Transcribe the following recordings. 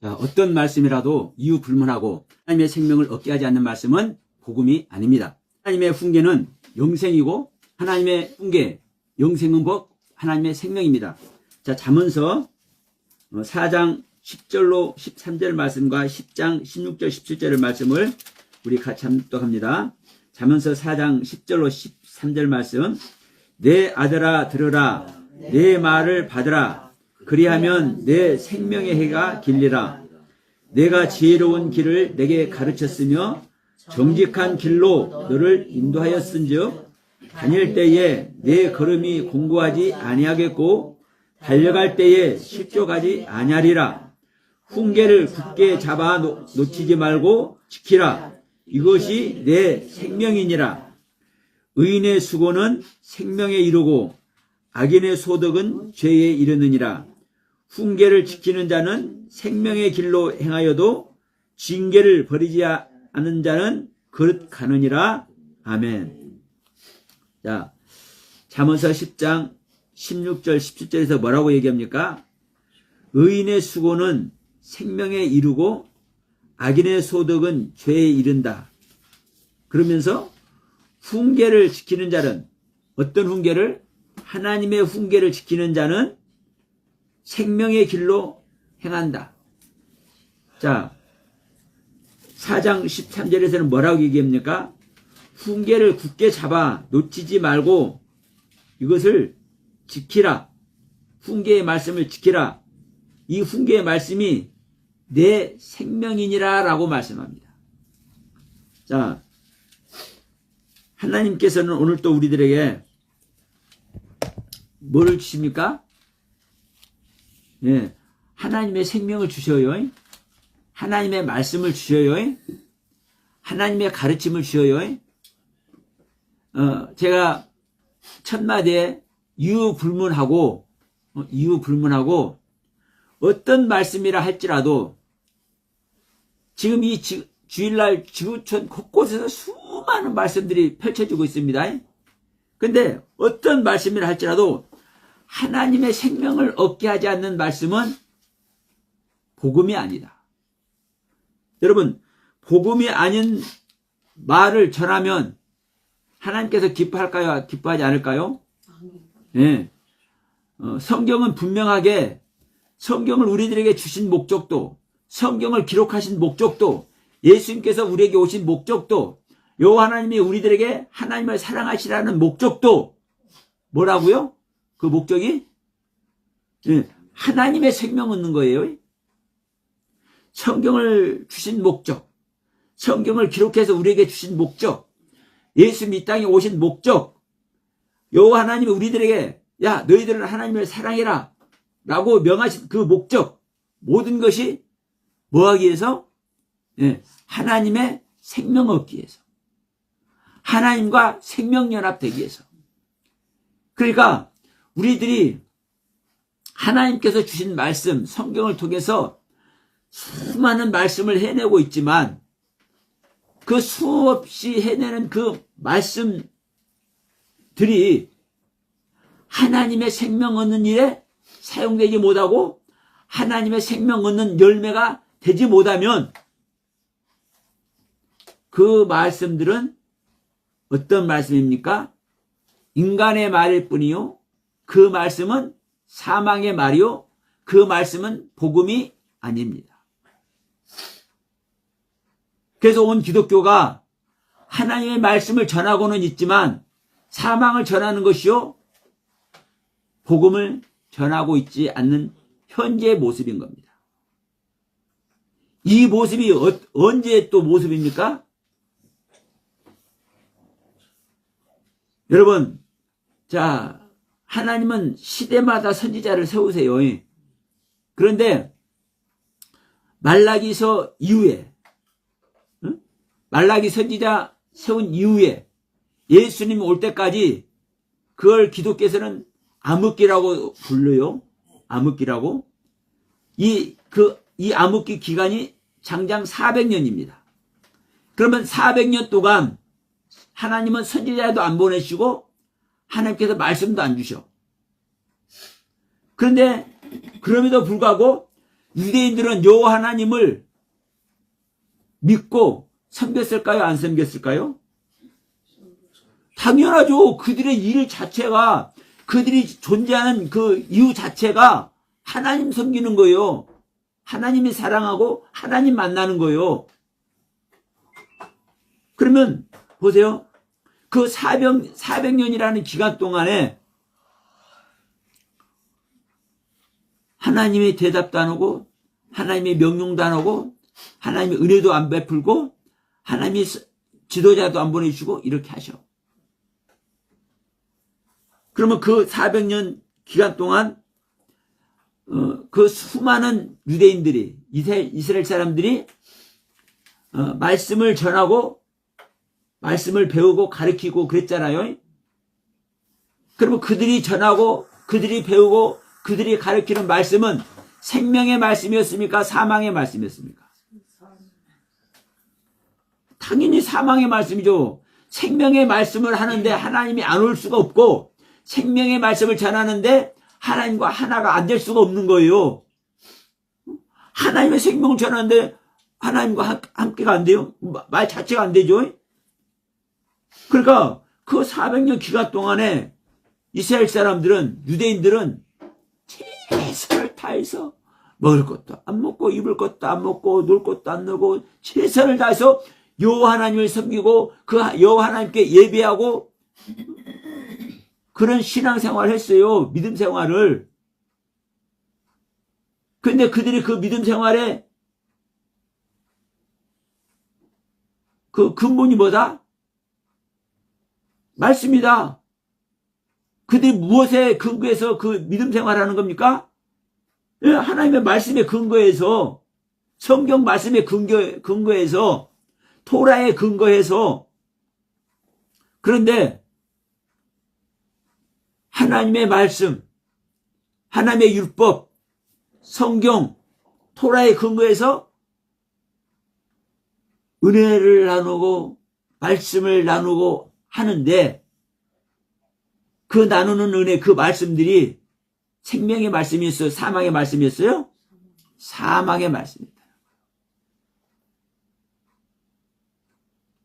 자, 어떤 말씀이라도 이유 불문하고 하나님의 생명을 얻게 하지 않는 말씀은 복음이 아닙니다. 하나님의 훈계는 영생이고 하나님의 훈계, 영생은 곧 하나님의 생명입니다. 자, 잠언서 4장 10절로 13절 말씀과 10장 16절 17절의 말씀을 우리 같이 합독합니다. 잠언서 4장 10절로 13절 말씀. 내 아들아 들으라, 내 말을 받으라. 그리하면 내 생명의 해가 길리라. 내가 지혜로운 길을 내게 가르쳤으며 정직한 길로 너를 인도하였은즉 다닐 때에 내 걸음이 공고하지 아니하겠고 달려갈 때에 실족하지 아니하리라. 훈계를 굳게 잡아 놓치지 말고 지키라. 이것이 내 생명이니라. 의인의 수고는 생명에 이르고 악인의 소득은 죄에 이르느니라. 훈계를 지키는 자는 생명의 길로 행하여도 징계를 버리지 않은 자는 그릇 가느니라. 아멘. 자, 잠언서 10장 16절 17절에서 뭐라고 얘기합니까? 의인의 수고는 생명에 이르고 악인의 소득은 죄에 이른다. 그러면서 훈계를 지키는 자는, 어떤 훈계를? 하나님의 훈계를 지키는 자는 생명의 길로 행한다. 자, 4장 13절에서는 뭐라고 얘기합니까? 훈계를 굳게 잡아 놓치지 말고 이것을 지키라. 훈계의 말씀을 지키라. 이 훈계의 말씀이 내 생명이니라 라고 말씀합니다. 자, 하나님께서는 오늘 또 우리들에게 뭐를 주십니까? 예, 하나님의 생명을 주셔요. 하나님의 말씀을 주셔요. 하나님의 가르침을 주셔요. 제가 첫마디에 이유불문하고 어떤 말씀이라 할지라도 지금 이 주일날 지구촌 곳곳에서 수많은 말씀들이 펼쳐지고 있습니다. 근데 어떤 말씀이라 할지라도 하나님의 생명을 얻게 하지 않는 말씀은 복음이 아니다. 여러분, 복음이 아닌 말을 전하면 하나님께서 기뻐할까요? 기뻐하지 않을까요? 네. 성경은 분명하게 성경을 우리들에게 주신 목적도, 성경을 기록하신 목적도, 예수님께서 우리에게 오신 목적도, 여호와 하나님이 우리들에게 하나님을 사랑하시라는 목적도 뭐라고요? 그 목적이 하나님의 생명 얻는 거예요. 성경을 주신 목적, 성경을 기록해서 우리에게 주신 목적, 예수님 이 땅에 오신 목적, 여호와 하나님이 우리들에게 야 너희들은 하나님을 사랑해라 라고 명하신 그 목적, 모든 것이 뭐하기 위해서? 하나님의 생명 얻기 위해서, 하나님과 생명연합되기 위해서. 그러니까 우리들이 하나님께서 주신 말씀, 성경을 통해서 수많은 말씀을 해내고 있지만 그 수없이 해내는 그 말씀들이 하나님의 생명 얻는 일에 사용되지 못하고 하나님의 생명 얻는 열매가 되지 못하면 그 말씀들은 어떤 말씀입니까? 인간의 말일 뿐이요, 그 말씀은 사망의 말이요, 그 말씀은 복음이 아닙니다. 그래서 온 기독교가 하나님의 말씀을 전하고는 있지만 사망을 전하는 것이요, 복음을 전하고 있지 않는 현재의 모습인 겁니다. 이 모습이 언제 또 모습입니까? 여러분, 자, 하나님은 시대마다 선지자를 세우세요. 그런데 말라기서 이후에, 말라기 선지자 세운 이후에 예수님 올 때까지 그걸 기독교에서는 암흑기라고 불러요. 암흑기라고. 이 암흑기 기간이 장장 400년입니다. 그러면 400년 동안 하나님은 선지자도 안 보내시고 하나님께서 말씀도 안 주셔. 그런데 그럼에도 불구하고 유대인들은 여호와 하나님을 믿고 섬겼을까요? 안 섬겼을까요? 당연하죠. 그들의 일 자체가, 그들이 존재하는 그 이유 자체가 하나님 섬기는 거예요. 하나님이 사랑하고 하나님 만나는 거예요. 그러면 보세요. 그 400년이라는 기간 동안에 하나님의 대답도 안 오고 하나님의 명령도 안 오고 하나님의 은혜도 안 베풀고 하나님이 지도자도 안 보내주고 이렇게 하셔. 그러면 그 400년 기간 동안 그 수많은 유대인들이, 이스라엘 사람들이 말씀을 전하고 말씀을 배우고 가르치고 그랬잖아요. 그러면 그들이 전하고 그들이 배우고 그들이 가르치는 말씀은 생명의 말씀이었습니까? 사망의 말씀이었습니까? 당연히 사망의 말씀이죠. 생명의 말씀을 하는데 하나님이 안 올 수가 없고, 생명의 말씀을 전하는데 하나님과 하나가 안 될 수가 없는 거예요. 하나님의 생명을 전하는데 하나님과 함께가 안 돼요? 말 자체가 안 되죠. 그러니까 그 400년 기간 동안에 이스라엘 사람들은, 유대인들은 최선을 다해서 먹을 것도 안 먹고 입을 것도 안 먹고 놀 것도 안 놀고 최선을 다해서 여호와 하나님을 섬기고 그 여호와 하나님께 예배하고 그런 신앙생활을 했어요. 믿음 생활을. 근데 그들이 그 믿음 생활에 그 근본이 뭐다? 말씀이다. 그들이 무엇에 근거해서 그 믿음 생활하는 겁니까? 하나님의 말씀에 근거해서, 성경 말씀에 근거해서, 토라에 근거해서. 그런데 하나님의 말씀, 하나님의 율법, 성경, 토라에 근거해서 은혜를 나누고 말씀을 나누고 하는데, 그 나누는 은혜, 그 말씀들이 생명의 말씀이었어요? 사망의 말씀이었어요? 사망의 말씀입니다.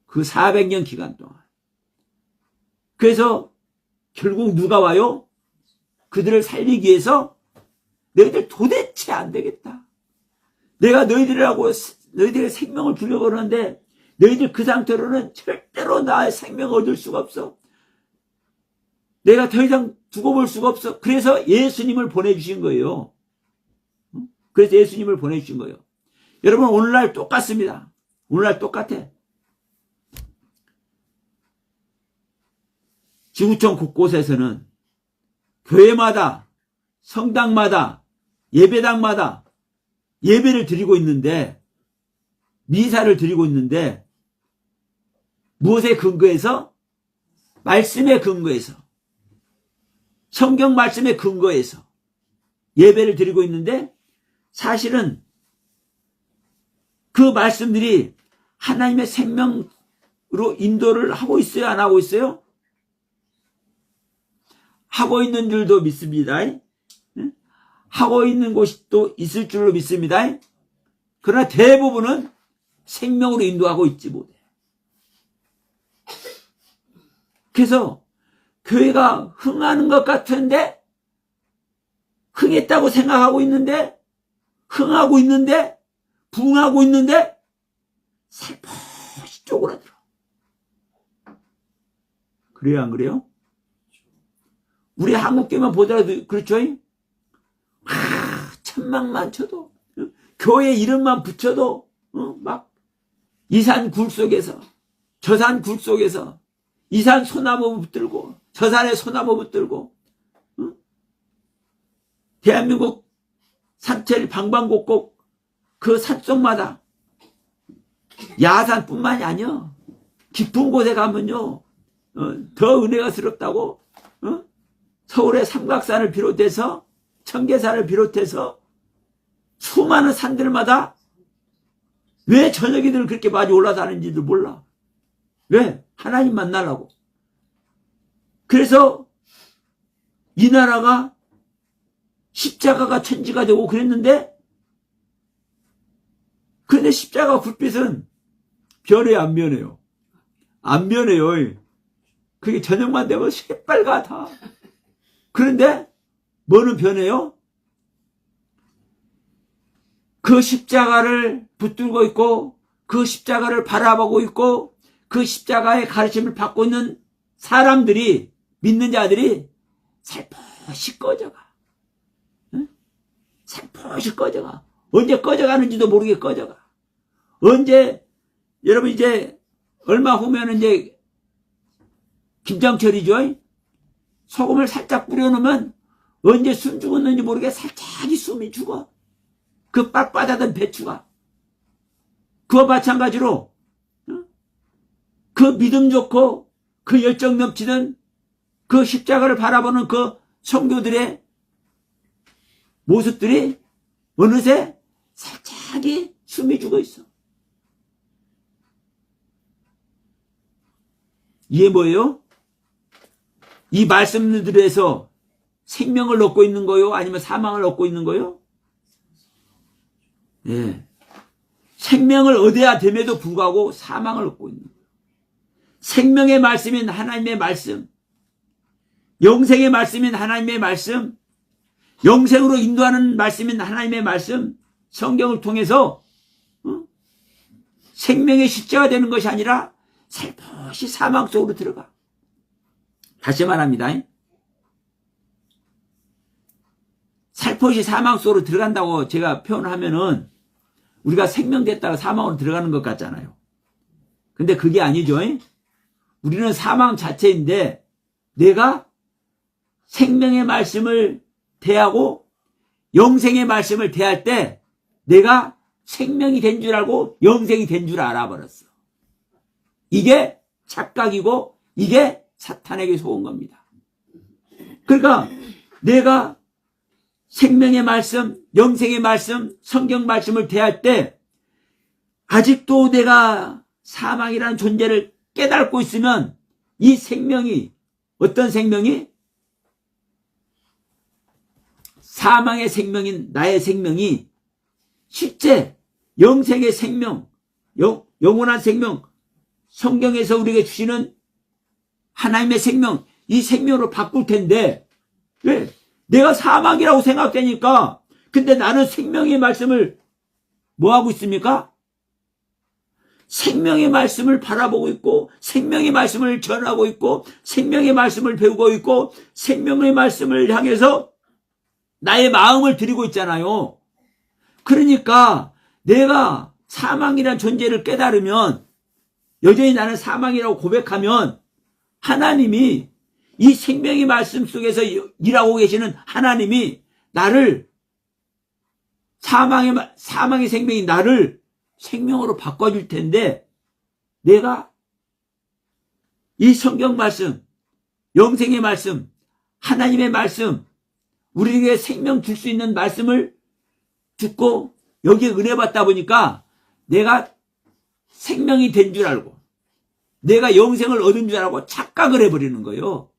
그 400년 기간 동안. 그래서 결국 누가 와요? 그들을 살리기 위해서 너희들 도대체 안 되겠다. 내가 너희들의 생명을 주려고 그러는데 너희들 그 상태로는 절대로 나의 생명을 얻을 수가 없어. 내가 더 이상 두고 볼 수가 없어. 그래서 예수님을 보내주신 거예요. 그래서 예수님을 보내주신 거예요. 여러분, 오늘날 똑같습니다. 오늘날 똑같아. 지구촌 곳곳에서는 교회마다, 성당마다, 예배당마다 예배를 드리고 있는데, 미사를 드리고 있는데, 무엇에 근거해서? 말씀에 근거해서, 성경 말씀에 근거해서 예배를 드리고 있는데, 사실은 그 말씀들이 하나님의 생명으로 인도를 하고 있어요? 안 하고 있어요? 하고 있는 줄도 믿습니다. 하고 있는 곳이 또 있을 줄로 믿습니다. 그러나 대부분은 생명으로 인도하고 있지 못해. 그래서 교회가 흥하는 것 같은데, 흥했다고 생각하고 있는데, 흥하고 있는데, 부흥하고 있는데, 살포시 쪼그라들어. 그래요, 안 그래요? 우리 한국교회만 보더라도 그렇죠? 천막만 쳐도, 교회 이름만 붙여도 막 이 산 굴 속에서, 저 산 굴 속에서, 이 산 소나무 붙들고, 저 산에 소나무 붙들고, 대한민국 산채를 방방곡곡 그 산속마다, 야산뿐만이 아니야. 깊은 곳에 가면요, 더 은혜가 스럽다고, 서울의 삼각산을 비롯해서, 청계산을 비롯해서 수많은 산들마다 왜 저녁이들 그렇게 많이 올라다니는지도 몰라. 왜? 하나님 만나려고. 그래서 이 나라가 십자가가 천지가 되고 그랬는데 그런데 십자가 불빛은 변해요, 안 변해요? 안 변해요. 그게 저녁만 되면 새빨갛다. 그런데 뭐는 변해요? 그 십자가를 붙들고 있고 그 십자가를 바라보고 있고 그 십자가의 가르침을 받고 있는 사람들이, 믿는 자들이 살포시 꺼져가. 응? 살포시 꺼져가. 언제 꺼져가는지도 모르게 꺼져가. 언제, 여러분 이제 얼마 후면은 이제 김장철이죠. 소금을 살짝 뿌려놓으면 언제 숨 죽었는지 모르게 살짝이 숨이 죽어. 그 빳빳하던 배추가. 그와 마찬가지로 그 믿음 좋고 그 열정 넘치는 그 십자가를 바라보는 그 성도들의 모습들이 어느새 살짝이 숨이 죽어 있어. 이게 뭐예요? 이 말씀들에서 생명을 얻고 있는 거요? 아니면 사망을 얻고 있는 거요? 예. 생명을 얻어야 됨에도 불구하고 사망을 얻고 있는 거예요. 생명의 말씀인 하나님의 말씀, 영생의 말씀인 하나님의 말씀, 영생으로 인도하는 말씀인 하나님의 말씀, 성경을 통해서 생명의 십자가 되는 것이 아니라 살포시 사망 속으로 들어가. 다시 말합니다. 살포시 사망 속으로 들어간다고 제가 표현하면은 우리가 생명됐다가 사망으로 들어가는 것 같잖아요. 근데 그게 아니죠. 우리는 사망 자체인데 내가 생명의 말씀을 대하고 영생의 말씀을 대할 때 내가 생명이 된 줄 알고 영생이 된 줄 알아버렸어. 이게 착각이고 이게 사탄에게 속은 겁니다. 그러니까 내가 생명의 말씀, 영생의 말씀, 성경 말씀을 대할 때 아직도 내가 사망이라는 존재를 깨닫고 있으면 이 생명이, 어떤 생명이? 사망의 생명인 나의 생명이 실제 영생의 생명, 영원한 생명, 성경에서 우리에게 주시는 하나님의 생명, 이 생명으로 바꿀 텐데 왜? 내가 사망이라고 생각되니까. 근데 나는 생명의 말씀을 뭐 하고 있습니까? 생명의 말씀을 바라보고 있고 생명의 말씀을 전하고 있고 생명의 말씀을 배우고 있고 생명의 말씀을 향해서 나의 마음을 드리고 있잖아요. 그러니까 내가 사망이라는 존재를 깨달으면, 여전히 나는 사망이라고 고백하면 하나님이, 이 생명의 말씀 속에서 일하고 계시는 하나님이 나를, 사망의 생명이 나를 생명으로 바꿔줄 텐데, 내가 이 성경 말씀, 영생의 말씀, 하나님의 말씀, 우리에게 생명 줄 수 있는 말씀을 듣고 여기에 은혜 받다 보니까 내가 생명이 된 줄 알고 내가 영생을 얻은 줄 알고 착각을 해버리는 거예요.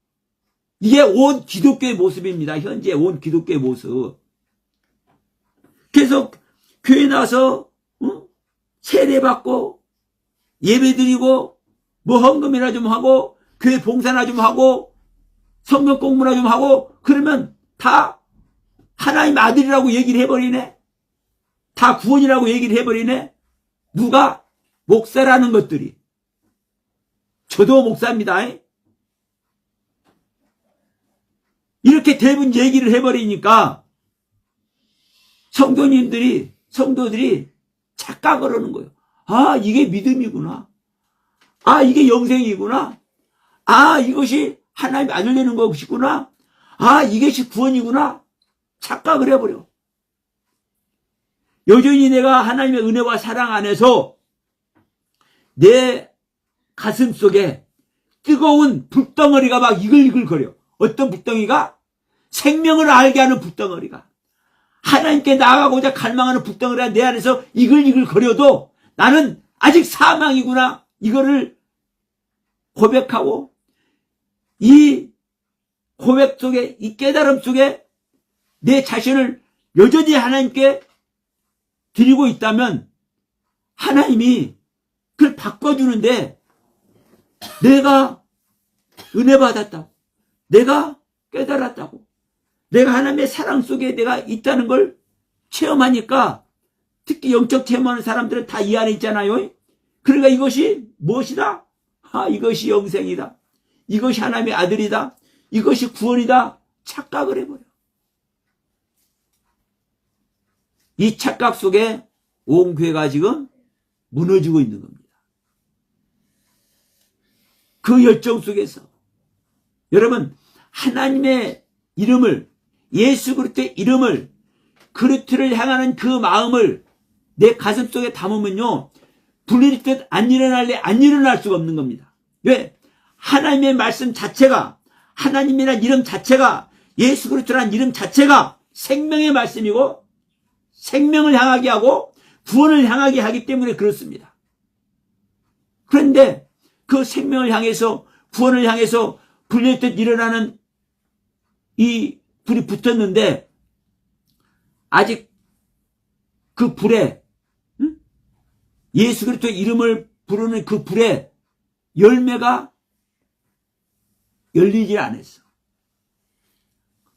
이게 온 기독교의 모습입니다. 현재 온 기독교의 모습. 계속 교회 나와서 세례받고 예배드리고 뭐 헌금이나 좀 하고 교회 봉사나 좀 하고 성경 공부나 좀 하고 그러면 다 하나님 아들이라고 얘기를 해버리네. 다 구원이라고 얘기를 해버리네. 누가? 목사라는 것들이. 저도 목사입니다. 이렇게 대부분 얘기를 해버리니까 성도들이 착각을 하는 거예요. 아, 이게 믿음이구나. 아, 이게 영생이구나. 아, 이것이 하나님 아들 되는 것이구나. 아, 이것이 구원이구나. 착각을 해버려. 여전히 내가 하나님의 은혜와 사랑 안에서 내 가슴 속에 뜨거운 불덩어리가 막 이글이글거려. 어떤 불덩이가? 생명을 알게 하는 불덩어리가. 하나님께 나아가고자 갈망하는 불덩어리가 내 안에서 이글이글거려도 나는 아직 사망이구나. 이거를 고백하고 이 고백 속에, 이 깨달음 속에 내 자신을 여전히 하나님께 드리고 있다면 하나님이 그걸 바꿔주는데 내가 은혜 받았다고, 내가 깨달았다고, 내가 하나님의 사랑 속에 내가 있다는 걸 체험하니까, 특히 영적 체험하는 사람들은 다 이 안에 있잖아요. 그러니까 이것이 무엇이다? 이것이 영생이다, 이것이 하나님의 아들이다, 이것이 구원이다 착각을 해버려. 이 착각 속에 온 교회가 지금 무너지고 있는 겁니다. 그 열정 속에서 여러분, 하나님의 이름을, 예수 그리스도의 이름을, 그리스도를 향하는 그 마음을 내 가슴 속에 담으면요, 불일 듯 안 일어날래 안 일어날 수가 없는 겁니다. 왜? 하나님의 말씀 자체가, 하나님이란 이름 자체가, 예수 그리스도란 이름 자체가 생명의 말씀이고 생명을 향하게 하고 구원을 향하게 하기 때문에 그렇습니다. 그런데 그 생명을 향해서, 구원을 향해서 불릴 듯 일어나는 이 불이 붙었는데, 아직 그 불에, 예수 그리스도의 이름을 부르는 그 불에 열매가 열리지 않았어.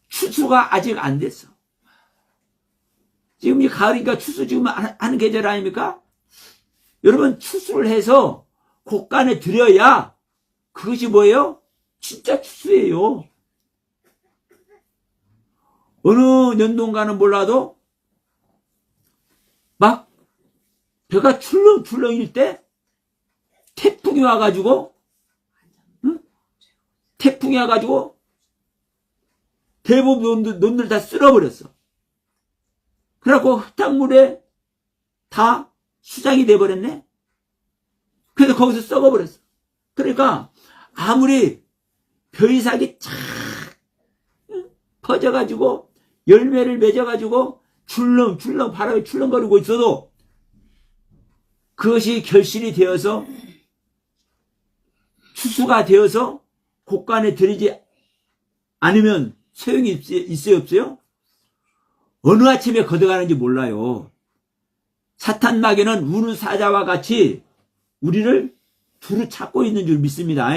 추수가 아직 안 됐어. 지금 이 가을이니까 추수 지금 하는 계절 아닙니까? 여러분, 추수를 해서 곳간에 들여야 그것이 뭐예요? 진짜 추수예요. 어느 연동가는 몰라도 막 배가 출렁출렁일 때 태풍이 와가지고, 태풍이 와가지고 대부분 논들 다 쓸어버렸어. 그래갖고 흙탕물에 다 수장이 돼버렸네. 그래서 거기서 썩어버렸어. 그러니까 아무리 벼이삭이 착 퍼져가지고 열매를 맺어가지고 출렁출렁 바람에 출렁거리고 있어도 그것이 결실이 되어서 추수가 되어서 곳간에 들이지 않으면 소용이 있어요, 없어요? 어느 아침에 걷어가는지 몰라요. 사탄 마귀는 우는 사자와 같이 우리를 두루 찾고 있는 줄 믿습니다.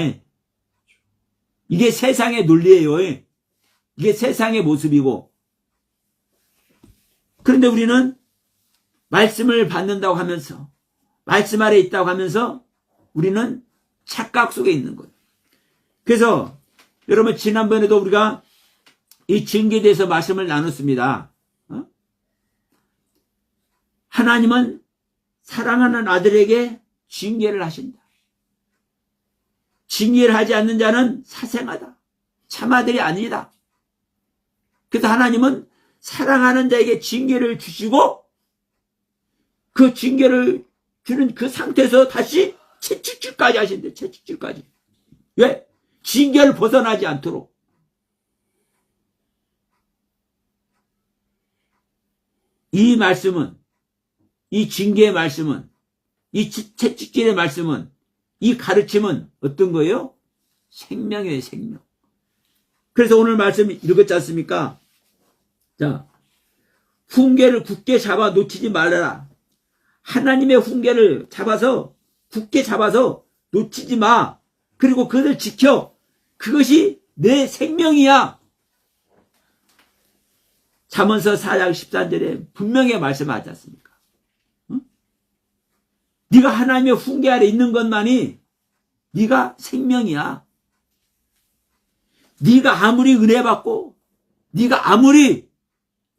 이게 세상의 논리예요. 이게 세상의 모습이고. 그런데 우리는 말씀을 받는다고 하면서, 말씀 아래 있다고 하면서 우리는 착각 속에 있는 거예요. 그래서 여러분, 지난번에도 우리가 이 징계에 대해서 말씀을 나눴습니다. 하나님은 사랑하는 아들에게 징계를 하신다. 징계를 하지 않는 자는 사생하다, 참아들이 아니다. 그래서 하나님은 사랑하는 자에게 징계를 주시고, 그 징계를 주는 그 상태에서 다시 채찍질까지 하신대. 채찍질까지. 왜? 징계를 벗어나지 않도록. 이 말씀은, 이 징계의 말씀은, 이 채찍질의 말씀은, 이 가르침은 어떤 거예요? 생명이에요, 생명. 그래서 오늘 말씀 읽었지 않습니까? 자, 훈계를 굳게 잡아 놓치지 말아라. 하나님의 훈계를 잡아서, 굳게 잡아서 놓치지 마. 그리고 그것을 지켜. 그것이 내 생명이야. 잠언서 4장 13절에 분명히 말씀하지 않습니까? 응? 네가 하나님의 훈계 아래 있는 것만이 네가 생명이야. 네가 아무리 은혜 받고, 네가 아무리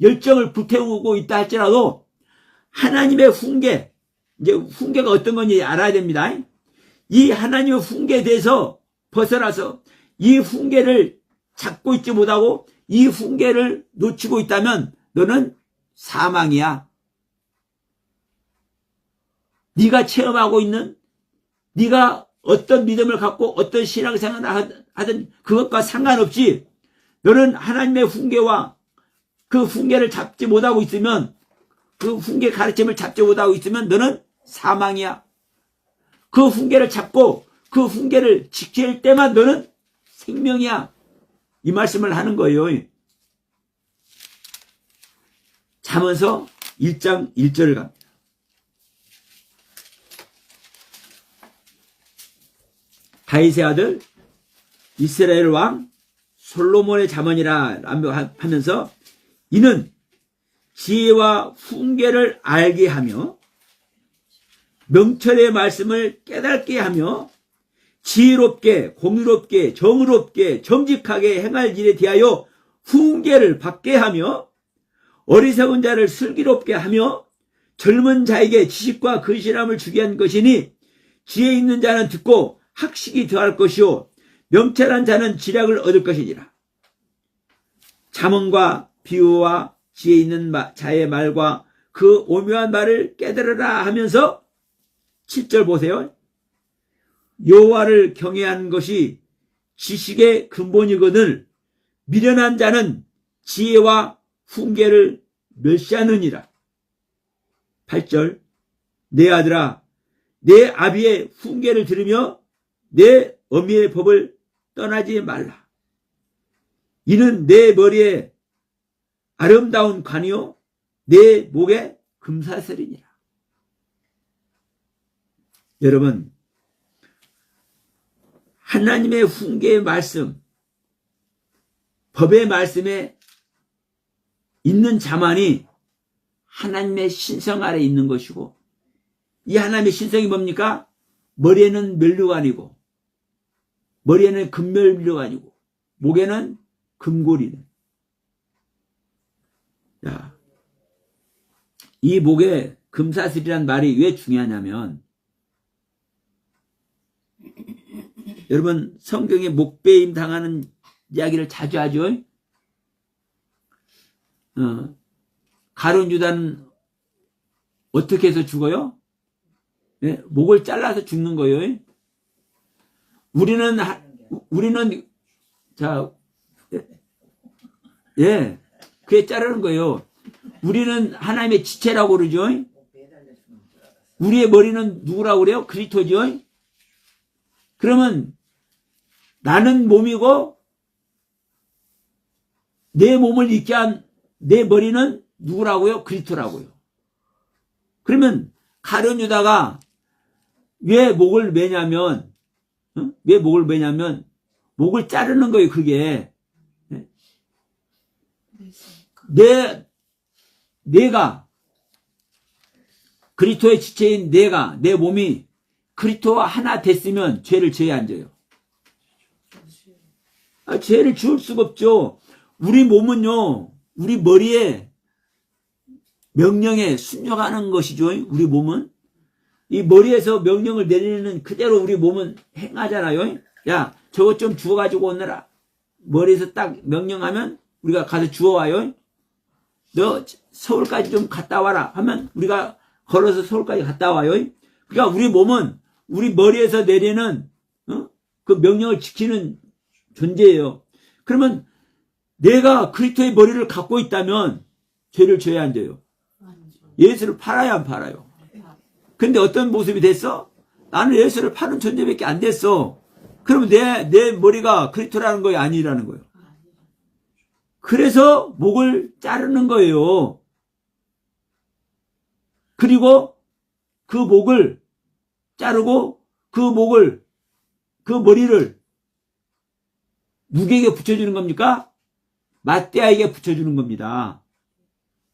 열정을 불태우고 있다 할지라도 하나님의 훈계, 이제 훈계가 어떤 건지 알아야 됩니다. 이 하나님의 훈계에 대해서 벗어나서 이 훈계를 잡고 있지 못하고 이 훈계를 놓치고 있다면 너는 사망이야. 네가 체험하고 있는, 네가 어떤 믿음을 갖고 어떤 신앙생활을 하든 그것과 상관없이 너는 하나님의 훈계와 그 훈계를 잡지 못하고 있으면, 그 훈계 가르침을 잡지 못하고 있으면 너는 사망이야. 그 훈계를 잡고 그 훈계를 지킬 때만 너는 생명이야. 이 말씀을 하는 거예요. 잠언서 1장 1절을 갑니다. 다윗의 아들 이스라엘 왕 솔로몬의 자문이라 하면서 이는 지혜와 훈계를 알게 하며 명철의 말씀을 깨닫게 하며 지혜롭게 공의롭게 정의롭게 정직하게 행할 일에 대하여 훈계를 받게 하며 어리석은 자를 슬기롭게 하며 젊은 자에게 지식과 근실함을 주게 한 것이니 지혜 있는 자는 듣고 학식이 더할 것이요 명철한 자는 지략을 얻을 것이니라. 잠언과 비유와 지혜 있는 자의 말과 그 오묘한 말을 깨달으라 하면서 7절 보세요. 여호와를 경외하는 것이 지식의 근본이거늘 미련한 자는 지혜와 훈계를 멸시하느니라. 8절 내 아들아 내 아비의 훈계를 들으며 내 어미의 법을 떠나지 말라. 이는 내 머리에 아름다운 관이요 내 목에 금사슬이니라. 여러분, 하나님의 훈계의 말씀, 법의 말씀에 있는 자만이 하나님의 신성 아래 있는 것이고, 이 하나님의 신성이 뭡니까? 머리에는 면류관이고, 머리에는 금면류관이고, 목에는 금고리네. 자, 이 목에 금사슬이란 말이 왜 중요하냐면, 여러분 성경에 목베임 당하는 이야기를 자주 하죠. 가룟 유다는 어떻게 해서 죽어요? 네, 목을 잘라서 죽는 거예요. 우리는 자, 예, 그게 자르는 거예요. 우리는 하나님의 지체라고 그러죠. 우리의 머리는 누구라고 그래요? 그리스도죠. 그러면 나는 몸이고 내 몸을 있게 한 내 머리는 누구라고요? 그리스도라고요. 그러면 가룟 유다가 왜 목을 매냐면 왜 목을 매냐면 목을 자르는 거예요. 그게 내가 그리스도의 지체인 내가 내 몸이 그리스도와 하나 됐으면 죄를 져야 안 져요. 죄를 지을 수가 없죠. 우리 몸은요, 우리 머리에 명령에 순종하는 것이죠. 우리 몸은 이 머리에서 명령을 내리는 그대로 우리 몸은 행하잖아요. 야, 저거 좀 주워가지고 오너라. 머리에서 딱 명령하면 우리가 가서 주워와요. 너 서울까지 좀 갔다 와라 하면 우리가 걸어서 서울까지 갔다 와요. 그러니까 우리 몸은 우리 머리에서 내리는 그 명령을 지키는 존재예요. 그러면 내가 그리스도의 머리를 갖고 있다면 죄를 져야 안 져요. 예수를 팔아야 안 팔아요. 근데 어떤 모습이 됐어? 나는 예수를 파는 존재밖에 안 됐어. 그러면 내 머리가 그리스도라는 거예요? 아니라는 거예요? 그래서 목을 자르는 거예요. 그리고 그 목을 자르고 그 머리를 누구에게 붙여주는 겁니까? 맏대아에게 붙여주는 겁니다.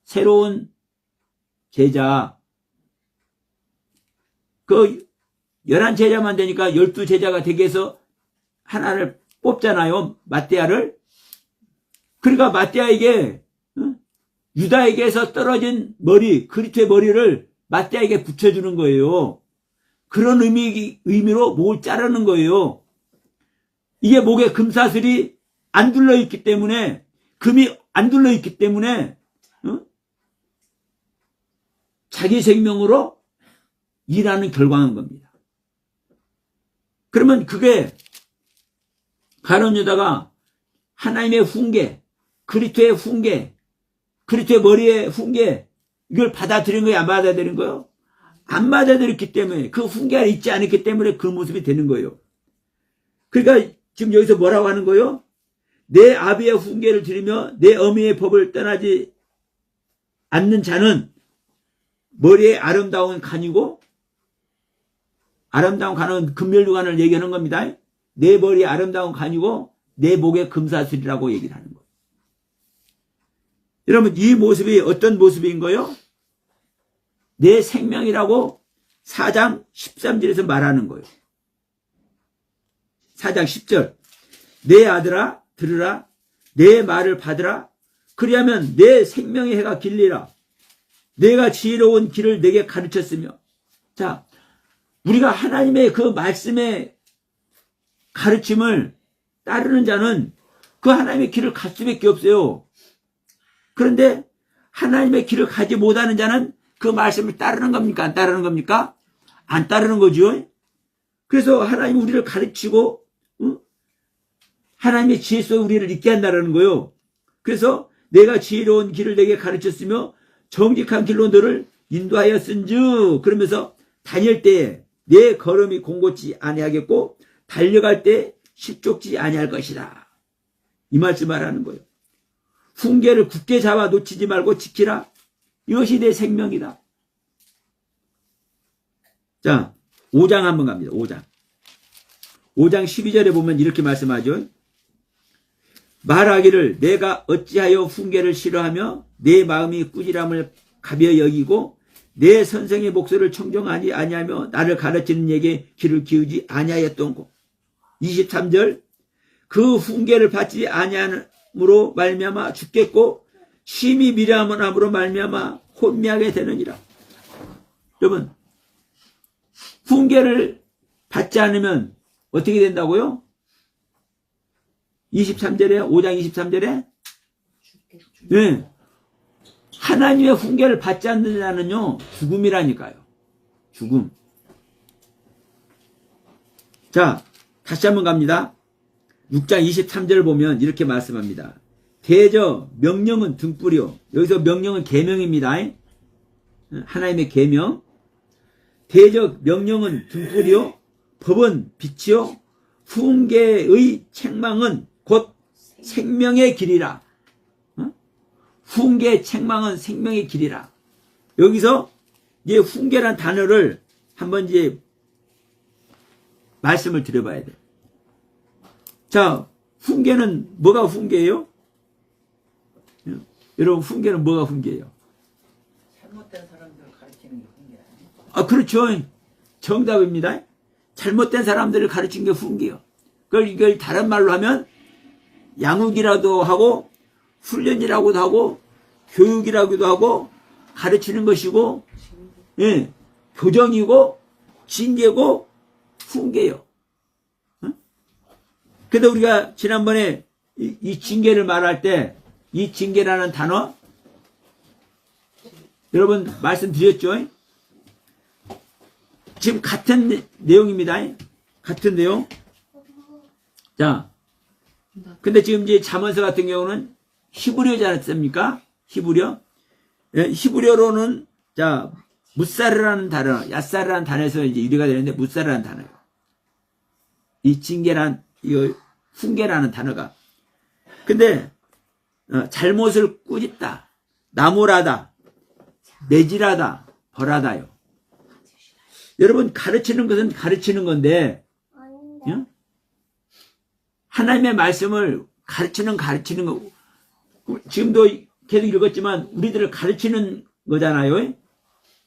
새로운 제자. 그 11제자만 되니까 12제자가 되게 해서 하나를 뽑잖아요. 맏대아를. 그러니까 맏대아에게 유다에게서 떨어진 머리, 그리스도의 머리를 맏대아에게 붙여주는 거예요. 그런 의미로 목을 자르는 거예요. 이게 목에 금사슬이 안 둘러있기 때문에, 금이 안 둘러있기 때문에 자기 생명으로 일하는 결과인 겁니다. 그러면 그게 가룟 유다가 하나님의 훈계, 그리스도의 훈계, 그리스도의 머리의 훈계, 이걸 받아들인 거예요? 안 받아들인 거예요? 안 받아들였기 때문에, 그 훈계가 있지 않았기 때문에 그 모습이 되는 거예요. 그러니까 지금 여기서 뭐라고 하는 거예요? 내 아비의 훈계를 들으며 내 어미의 법을 떠나지 않는 자는 머리에 아름다운 간이고, 아름다운 간은 금면류관을 얘기하는 겁니다. 내 머리에 아름다운 간이고 내 목에 금사슬이라고 얘기를 하는 거예요. 여러분, 이 모습이 어떤 모습인 거예요? 내 생명이라고 4장 13절에서 말하는 거예요. 4장 10절. 내 아들아 들으라, 내 말을 받으라. 그리하면 내 생명의 해가 길리라. 내가 지혜로운 길을 내게 가르쳤으며. 자, 우리가 하나님의 그 말씀의 가르침을 따르는 자는 그 하나님의 길을 갈 수밖에 없어요. 그런데 하나님의 길을 가지 못하는 자는 그 말씀을 따르는 겁니까? 안 따르는 겁니까? 안 따르는 거죠. 그래서 하나님이 우리를 가르치고 하나님의 지혜 속에 우리를 있게 한다는 거예요. 그래서 내가 지혜로운 길을 내게 가르쳤으며 정직한 길로 너를 인도하였은즉, 그러면서 다닐 때에 내 걸음이 공고치 아니하겠고 달려갈 때 실족지 아니할 것이다. 이 말씀을 하는 거예요. 훈계를 굳게 잡아 놓치지 말고 지키라. 이것이 내 생명이다. 자, 5장 한번 갑니다. 5장 12절에 보면 이렇게 말씀하죠. 말하기를 내가 어찌하여 훈계를 싫어하며 내 마음이 꾸지람을 가벼 여기고 내 선생의 목소리를 청정하지 아니하며 나를 가르치는 이에게 귀를 기울이지 아니하였던고. 23절. 그 훈계를 받지 아니함으로 말미암아 죽겠고 심히 미련함으로 말미암아 혼미하게 되느니라. 여러분, 훈계를 받지 않으면 어떻게 된다고요? 23절에, 5장 23절에 네. 하나님의 훈계를 받지 않는 자는요 죽음이라니까요. 죽음. 자, 다시 한번 갑니다. 6장 23절을 보면 이렇게 말씀합니다. 대저 명령은 등불이요. 여기서 명령은 계명입니다. 하나님의 계명. 대저 명령은 등불이요 법은 빛이요 훈계의 책망은 곧 생명의 길이라. 훈계의 책망은 생명의 길이라. 여기서 이제 훈계란 단어를 한번 이제 말씀을 드려봐야 돼. 자, 훈계는 뭐가 훈계예요? 여러분, 훈계는 뭐가 훈계예요? 잘못된 사람들을 가르치는 게 훈계 아니에요? 아, 그렇죠. 정답입니다. 잘못된 사람들을 가르치는 게 훈계예요. 이걸 다른 말로 하면 양육이라도 하고 훈련이라고도 하고 교육이라고도 하고 가르치는 것이고, 예, 교정이고 징계고 훈계요. 그래도 우리가 지난번에 이 징계를 말할 때 이 징계라는 단어 여러분 말씀드렸죠? 지금 같은 내용입니다. 같은 내용. 자, 근데 지금 이제 잠언서 같은 경우는 히브리어지 않습니까? 히브리어. 예, 히브리어로는 자 무사르라는 단어, 야사르라는 단어에서 이제 유래가 되는데 무사르라는 단어예요. 이 징계란 이 훈계라는 단어가. 근데 잘못을 꾸짖다, 나무라다, 매질하다, 벌하다요. 여러분 가르치는 것은 가르치는 건데, 예? 하나님의 말씀을 가르치는 거. 지금도 계속 읽었지만 우리들을 가르치는 거잖아요.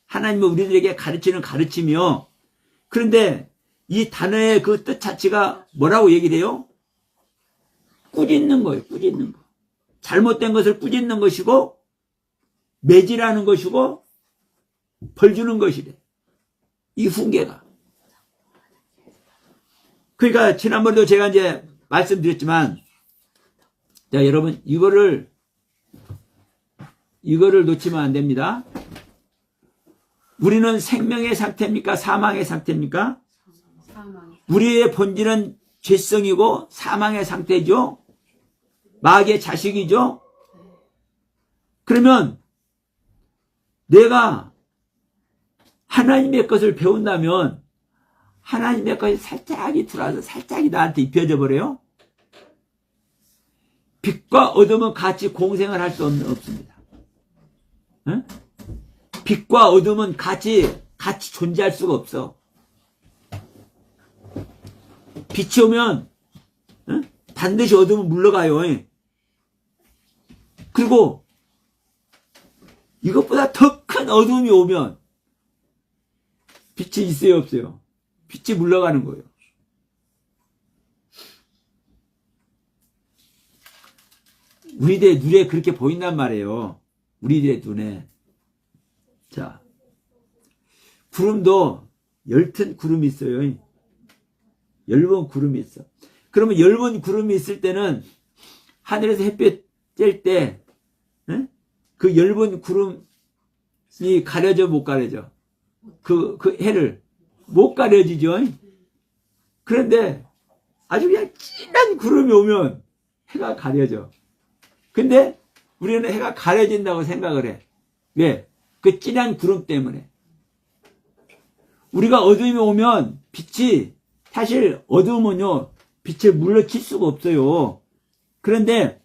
하나님은 우리들에게 가르치는 가르침이요. 그런데 이 단어의 그 뜻 자체가 뭐라고 얘기를 해요? 꾸짖는 거예요. 꾸짖는 거. 잘못된 것을 꾸짖는 것이고 매질하는 것이고 벌 주는 것이래. 이 훈계가. 그러니까 지난번에도 제가 이제 말씀드렸지만, 자, 여러분 이거를 놓치면 안 됩니다. 우리는 생명의 상태입니까? 사망의 상태입니까? 우리의 본질은 죄성이고 사망의 상태죠. 마귀의 자식이죠. 그러면 내가 하나님의 것을 배운다면 하나님의 것이 살짝이 들어와서 살짝이 나한테 입혀져 버려요. 빛과 어둠은 같이 공생을 할 수 없습니다. 응? 빛과 어둠은 같이 존재할 수가 없어. 빛이 오면 반드시 어둠은 물러가요. 그리고 이것보다 더 큰 어둠이 오면 빛이 있어요, 없어요? 빛이 물러가는 거예요. 우리들의 눈에 그렇게 보인단 말이에요. 우리들의 눈에. 자, 구름도 10튼 구름이 있어요. 10번 구름이 있어. 그러면 10번 구름이 있을 때는 하늘에서 햇볕 쬐 때, 그 10번 구름이 가려져, 못 가려져? 그 해를. 못 가려지죠. 그런데 아주 그냥 진한 구름이 오면 해가 가려져. 근데 우리는 해가 가려진다고 생각을 해. 왜? 그 진한 구름 때문에. 우리가 어둠이 오면 빛이, 사실 어둠은요, 빛을 물러칠 수가 없어요. 그런데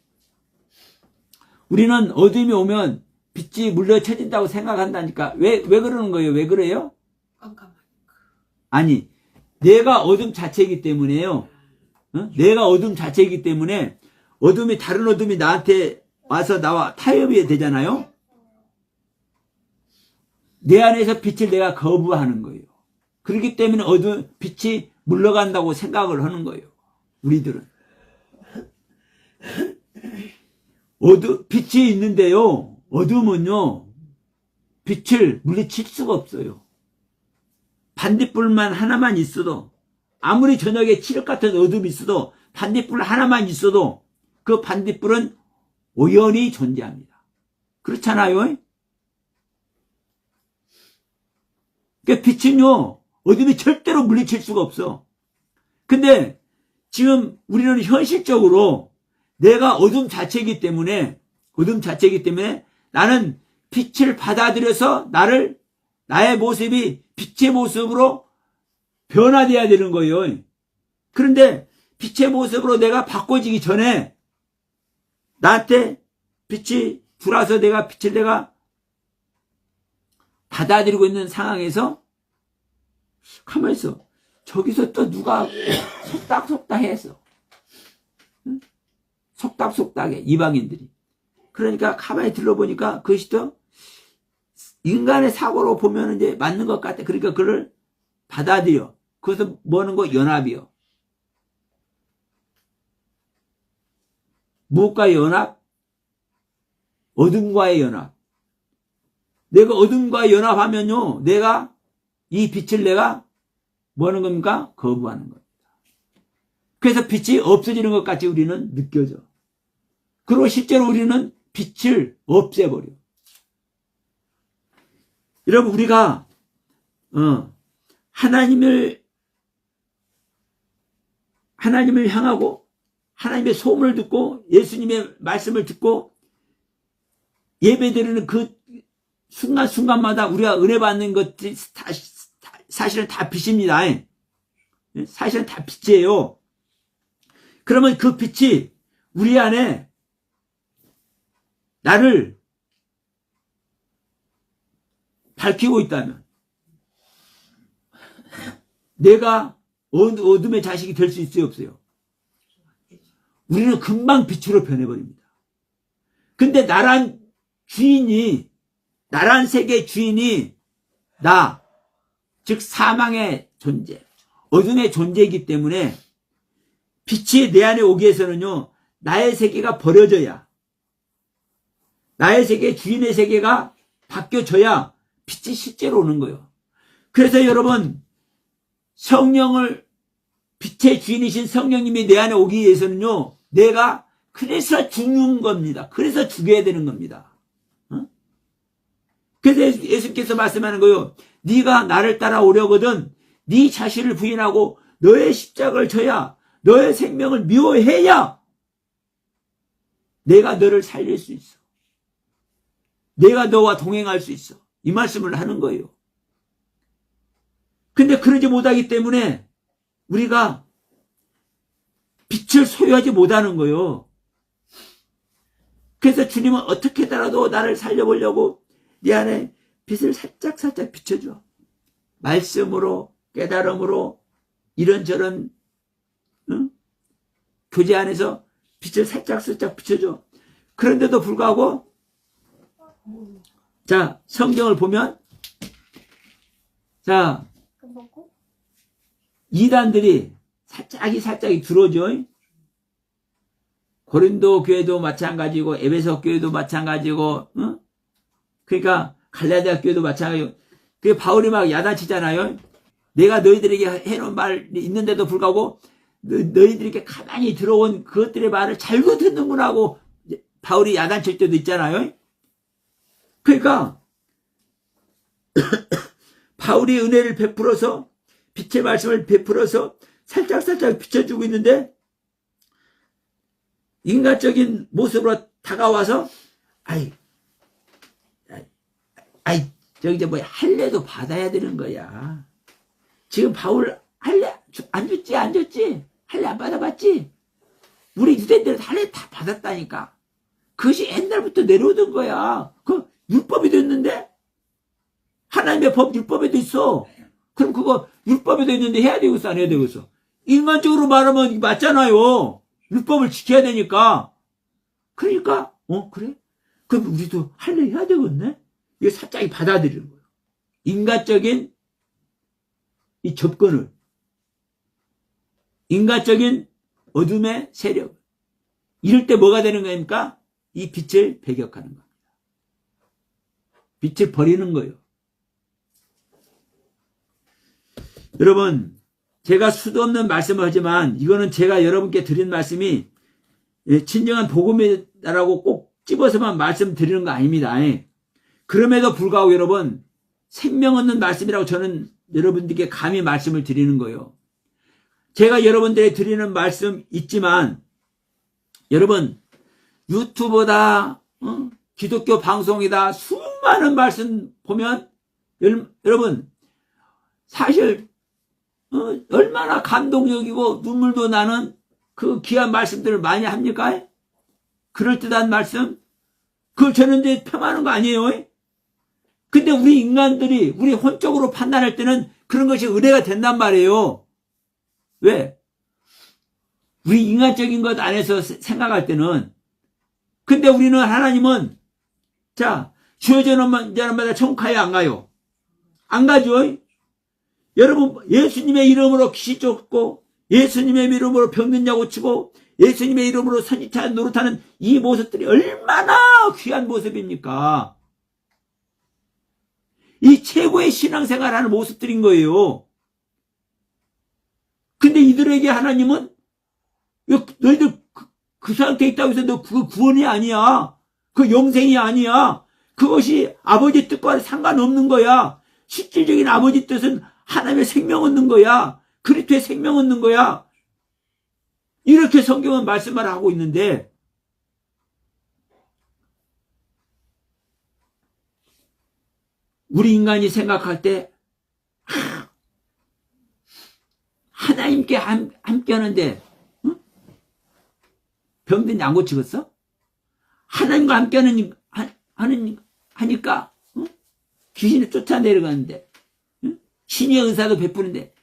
우리는 어둠이 오면 빛이 물러쳐진다고 생각한다니까. 왜 그러는 거예요? 왜 그래요? 아니, 내가 어둠 자체이기 때문에요. 내가 어둠 자체이기 때문에 어둠이, 다른 어둠이 나한테 와서 나와 타협이 되잖아요. 내 안에서 빛을 내가 거부하는 거예요. 그렇기 때문에 빛이 물러간다고 생각을 하는 거예요. 우리들은. 빛이 있는데요. 어둠은요, 빛을 물리칠 수가 없어요. 반딧불만 하나만 있어도, 아무리 저녁에 칠흑 같은 어둠이 있어도, 반딧불 하나만 있어도, 그 반딧불은 우연히 존재합니다. 그렇잖아요? 그러니까 빛은요, 어둠이 절대로 물리칠 수가 없어. 근데 지금 우리는 현실적으로 내가 어둠 자체이기 때문에 나는 빛을 받아들여서 나의 모습이 빛의 모습으로 변화돼야 되는 거예요. 그런데 빛의 모습으로 내가 바꿔지기 전에 나한테 빛이 들어와서 빛을 내가 받아들이고 있는 상황에서 가만히 있어. 저기서 또 누가 속닥속닥 응? 속닥속닥해, 이방인들이. 그러니까 가만히 들어보니까 그것이 또 인간의 사고로 보면 이제 맞는 것 같아. 그러니까 그걸 받아들여. 그것은 뭐 하는 거? 연합이요. 무엇과의 연합? 어둠과의 연합. 내가 어둠과 연합하면요, 내가 이 빛을 내가 뭐 하는 겁니까? 거부하는 겁니다. 그래서 빛이 없어지는 것 같이 우리는 느껴져. 그리고 실제로 우리는 빛을 없애버려. 여러분, 우리가 하나님을 향하고 하나님의 소문을 듣고 예수님의 말씀을 듣고 예배드리는 그 순간순간마다 우리가 은혜 받는 것들이 사실은 다 빛입니다. 사실은 다 빛이에요. 그러면 그 빛이 우리 안에 나를 밝히고 있다면 내가 어둠의 자식이 될 수 있어요, 없어요? 우리는 금방 빛으로 변해버립니다. 근데 나란 세계의 주인이 즉 사망의 존재, 어둠의 존재이기 때문에 빛이 내 안에 오기 위해서는요, 나의 세계가 버려져야, 나의 세계, 주인의 세계가 바뀌어져야 빛이 실제로 오는 거예요. 그래서 여러분, 빛의 주인이신 성령님이 내 안에 오기 위해서는요, 내가 그래서 죽는 겁니다. 그래서 죽여야 되는 겁니다. 그래서 예수께서 말씀하는 거예요. 네가 나를 따라오려거든 네 자신을 부인하고 너의 십자가를 져야, 너의 생명을 미워해야 내가 너를 살릴 수 있어. 내가 너와 동행할 수 있어. 이 말씀을 하는 거예요. 근데 그러지 못하기 때문에 우리가 빛을 소유하지 못하는 거예요. 그래서 주님은 어떻게더라도 나를 살려보려고 네 안에 빛을 살짝 비춰줘. 말씀으로, 깨달음으로, 이런저런 교제 안에서 빛을 살짝 비춰줘. 그런데도 불구하고 자, 성경을 보면 자, 이단들이 살짝이 들어오죠. 고린도 교회도 마찬가지고 에베소 교회도 마찬가지고 그러니까 갈라디아 교회도 마찬가지고 그 바울이 막 야단치잖아요. 내가 너희들에게 해놓은 말이 있는데도 불구하고 너희들에게 가만히 들어온 그것들의 말을 잘못 듣는구나 하고 바울이 야단칠 때도 있잖아요. 그러니까 바울이 은혜를 베풀어서 빛의 말씀을 베풀어서 살짝 비춰주고 있는데 인간적인 모습으로 다가와서 저기 이제 뭐야 할례도 받아야 되는 거야. 지금 바울 할례 안 줬지? 할례 안 받아봤지? 우리 유대인들은 할례 다 받았다니까. 그것이 옛날부터 내려오던 거야. 그 율법이 됐는데 하나님의 법 율법에도 있어. 그럼 그거 율법에도 있는데 해야 되겠어 안 해야 되겠어? 인간적으로 말하면 맞잖아요. 율법을 지켜야 되니까. 그러니까 그래? 그럼 우리도 할례 해야 되겠네? 이거 살짝 받아들이는 거예요. 인간적인 이 접근을, 인간적인 어둠의 세력, 이럴 때 뭐가 되는 겁니까? 이 빛을 배격하는 겁니다. 빛을 버리는 거예요. 여러분, 제가 수도 없는 말씀을 하지만 이거는 제가 여러분께 드린 말씀이 진정한 복음이라고 꼭 집어서만 말씀드리는 거 아닙니다. 그럼에도 불구하고 여러분, 생명 없는 말씀이라고 저는 여러분들께 감히 말씀을 드리는 거예요. 제가 여러분들에게 드리는 말씀 있지만 여러분 유튜브다 기독교 방송이다 수많은 말씀 보면 여러분 사실 얼마나 감동적이고 눈물도 나는 그 귀한 말씀들을 많이 합니까? 그럴듯한 말씀? 그걸 저는 이제 폄하하는 거 아니에요? 근데 우리 인간들이 우리 혼적으로 판단할 때는 그런 것이 은혜가 된단 말이에요. 왜? 우리 인간적인 것 안에서 생각할 때는. 근데 우리는 하나님은 자 주어지는 자마다 천국 가요 안 가요? 안 가죠? 여러분 예수님의 이름으로 귀신 쫓고 예수님의 이름으로 병든 자 고치고 예수님의 이름으로 선지자 노릇하는 이 모습들이 얼마나 귀한 모습입니까? 이 최고의 신앙생활하는 모습들인 거예요. 근데 이들에게 하나님은 너희들 그 상태에 있다고 해서 너 그 구원이 아니야. 그 영생이 아니야. 그것이 아버지 뜻과 상관없는 거야. 실질적인 아버지 뜻은 하나님의 생명 얻는 거야. 그리스도의 생명 얻는 거야. 이렇게 성경은 말씀을 하고 있는데 우리 인간이 생각할 때 하나님께 함께 하는데 병든 양 고치겠어? 하나님과 함께 하니까 귀신을 쫓아내려가는데 신의 은사도 베푸는데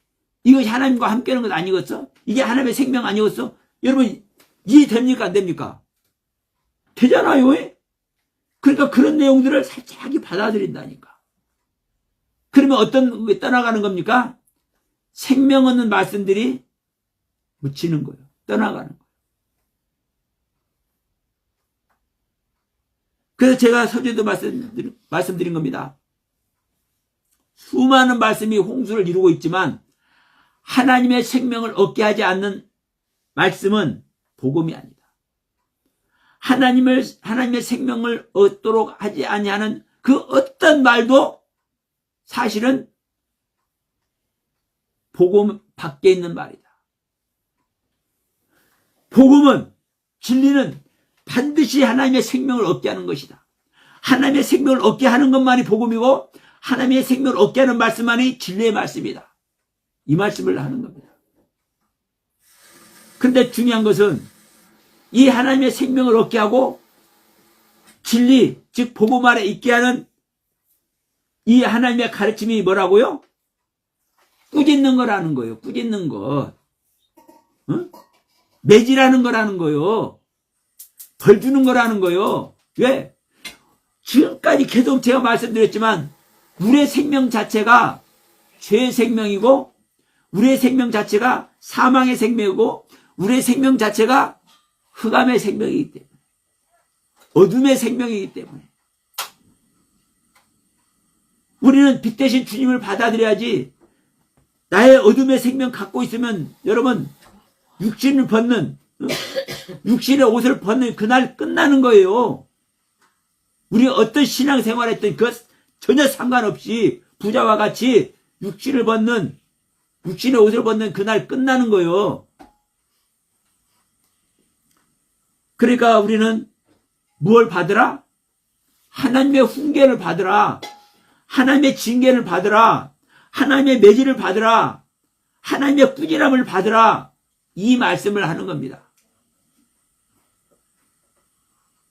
이것이 하나님과 함께 하는 것 아니겠어? 이게 하나님의 생명 아니겠어? 여러분 이해됩니까 안 됩니까? 되잖아요. 그러니까 그런 내용들을 살짝 받아들인다니까. 그러면 어떤 게 떠나가는 겁니까? 생명 없는 말씀들이 묻히는 거예요. 떠나가는 거예요. 그래서 제가 서두에도 말씀드린 겁니다. 수많은 말씀이 홍수를 이루고 있지만 하나님의 생명을 얻게 하지 않는 말씀은 복음이 아니다. 하나님의 생명을 얻도록 하지 아니하는 그 어떤 말도 사실은 복음 밖에 있는 말이다. 복음은 진리는 반드시 하나님의 생명을 얻게 하는 것이다. 하나님의 생명을 얻게 하는 것만이 복음이고 하나님의 생명을 얻게 하는 말씀만이 진리의 말씀이다. 이 말씀을 하는 겁니다. 그런데 중요한 것은 이 하나님의 생명을 얻게 하고 진리, 즉 복음 안에 있게 하는 이 하나님의 가르침이 뭐라고요? 꾸짖는 거라는 거예요. 꾸짖는 것. 매질하는 거라는 거요. 벌 주는 거라는 거요. 왜? 지금까지 계속 제가 말씀드렸지만 우리의 생명 자체가 죄의 생명이고 우리의 생명 자체가 사망의 생명이고 우리의 생명 자체가 흑암의 생명이기 때문에 어둠의 생명이기 때문에 우리는 빛 대신 주님을 받아들여야지. 나의 어둠의 생명 갖고 있으면 여러분 육신을 벗는 육신의 옷을 벗는 그날 끝나는 거예요. 우리 어떤 신앙생활 했든 그 전혀 상관없이 부자와 같이 육신을 벗는 육신의 옷을 벗는 그날 끝나는 거예요. 그러니까 우리는 무엇을 받으라? 하나님의 훈계를 받으라. 하나님의 징계를 받으라. 하나님의 매질을 받으라. 하나님의 꾸지람을 받으라. 이 말씀을 하는 겁니다.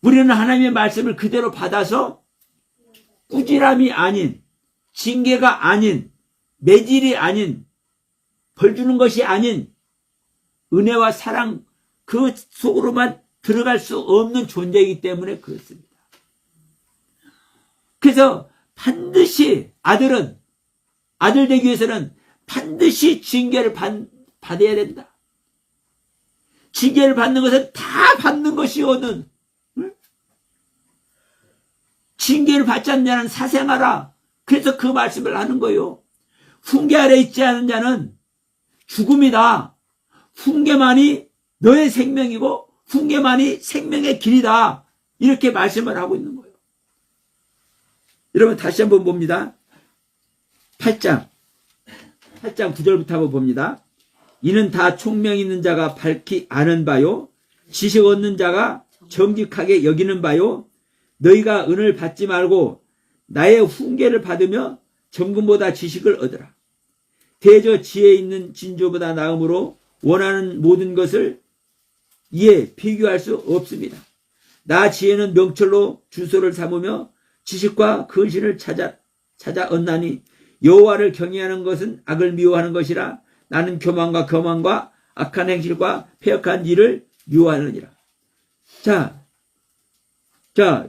우리는 하나님의 말씀을 그대로 받아서 꾸지람이 아닌, 징계가 아닌, 매질이 아닌, 벌 주는 것이 아닌 은혜와 사랑 그 속으로만 들어갈 수 없는 존재이기 때문에 그렇습니다. 그래서 반드시 아들 되기 위해서는 반드시 징계를 받아야 된다. 징계를 받는 것은 다 받는 것이거든. 응? 징계를 받지 않는 자는 사생하라. 그래서 그 말씀을 하는 거예요. 훈계 아래 있지 않은 자는 죽음이다. 훈계만이 너의 생명이고 훈계만이 생명의 길이다. 이렇게 말씀을 하고 있는 거예요. 여러분 다시 한번 봅니다. 8장 9절부터 한번 봅니다. 이는 다 총명 있는 자가 밝히 아는 바요 지식 얻는 자가 정직하게 여기는 바요 너희가 은을 받지 말고 나의 훈계를 받으며 정금보다 지식을 얻으라. 대저 지혜 있는 진조보다 나음으로 원하는 모든 것을 이에 비교할 수 없습니다. 나 지혜는 명철로 주소를 삼으며 지식과 근신을 찾아 얻나니 여호와를 경외하는 것은 악을 미워하는 것이라. 나는 교만과 거만과 악한 행실과 패역한 일을 미워하느니라. 자,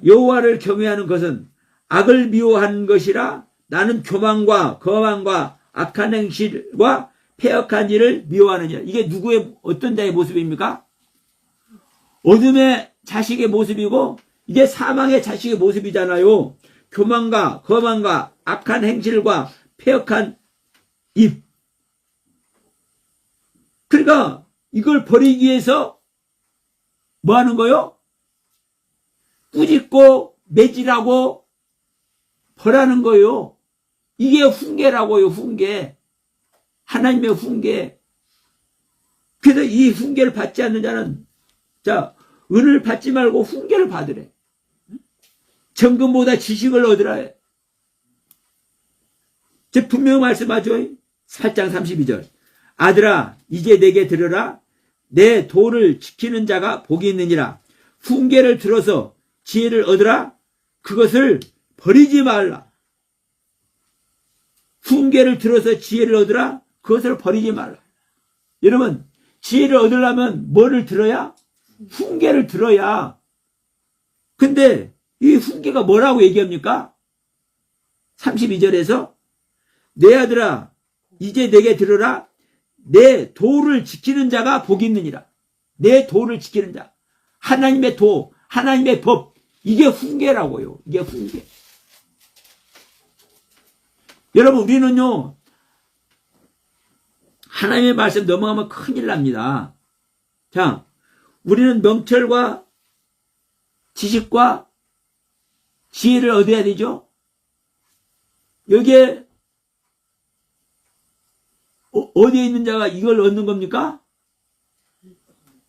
여호와를 경외하는 것은 악을 미워하는 것이라. 나는 교만과 거만과 악한 행실과 패역한 일을 미워하느니라. 이게 누구의 어떤 자의 모습입니까? 어둠의 자식의 모습이고 이게 사망의 자식의 모습이잖아요. 교만과 거만과 악한 행실과 패역한 입. 그러니까 이걸 버리기 위해서 뭐 하는 거요? 꾸짖고 매질하고 벌하는 거요. 이게 훈계라고요. 훈계. 하나님의 훈계. 그래서 이 훈계를 받지 않는 자는 은을 받지 말고 훈계를 받으래. 정금보다 지식을 얻으라. 분명히 말씀하죠. 8장 32절. 아들아 이제 내게 들으라. 내 도를 지키는 자가 복이 있느니라. 훈계를 들어서 지혜를 얻으라. 그것을 버리지 말라. 훈계를 들어서 지혜를 얻으라. 그것을 버리지 말라. 여러분 지혜를 얻으려면 뭐를 들어야? 훈계를 들어야. 근데 이 훈계가 뭐라고 얘기합니까? 32절에서 내 아들아 이제 내게 들으라. 내 도를 지키는 자가 복이 있느니라. 내 도를 지키는 자. 하나님의 도, 하나님의 법. 이게 훈계라고요. 이게 훈계. 여러분 우리는요 하나님의 말씀 넘어가면 큰일 납니다. 자, 우리는 명철과 지식과 지혜를 얻어야 되죠. 여기에 어디에 있는 자가 이걸 얻는 겁니까?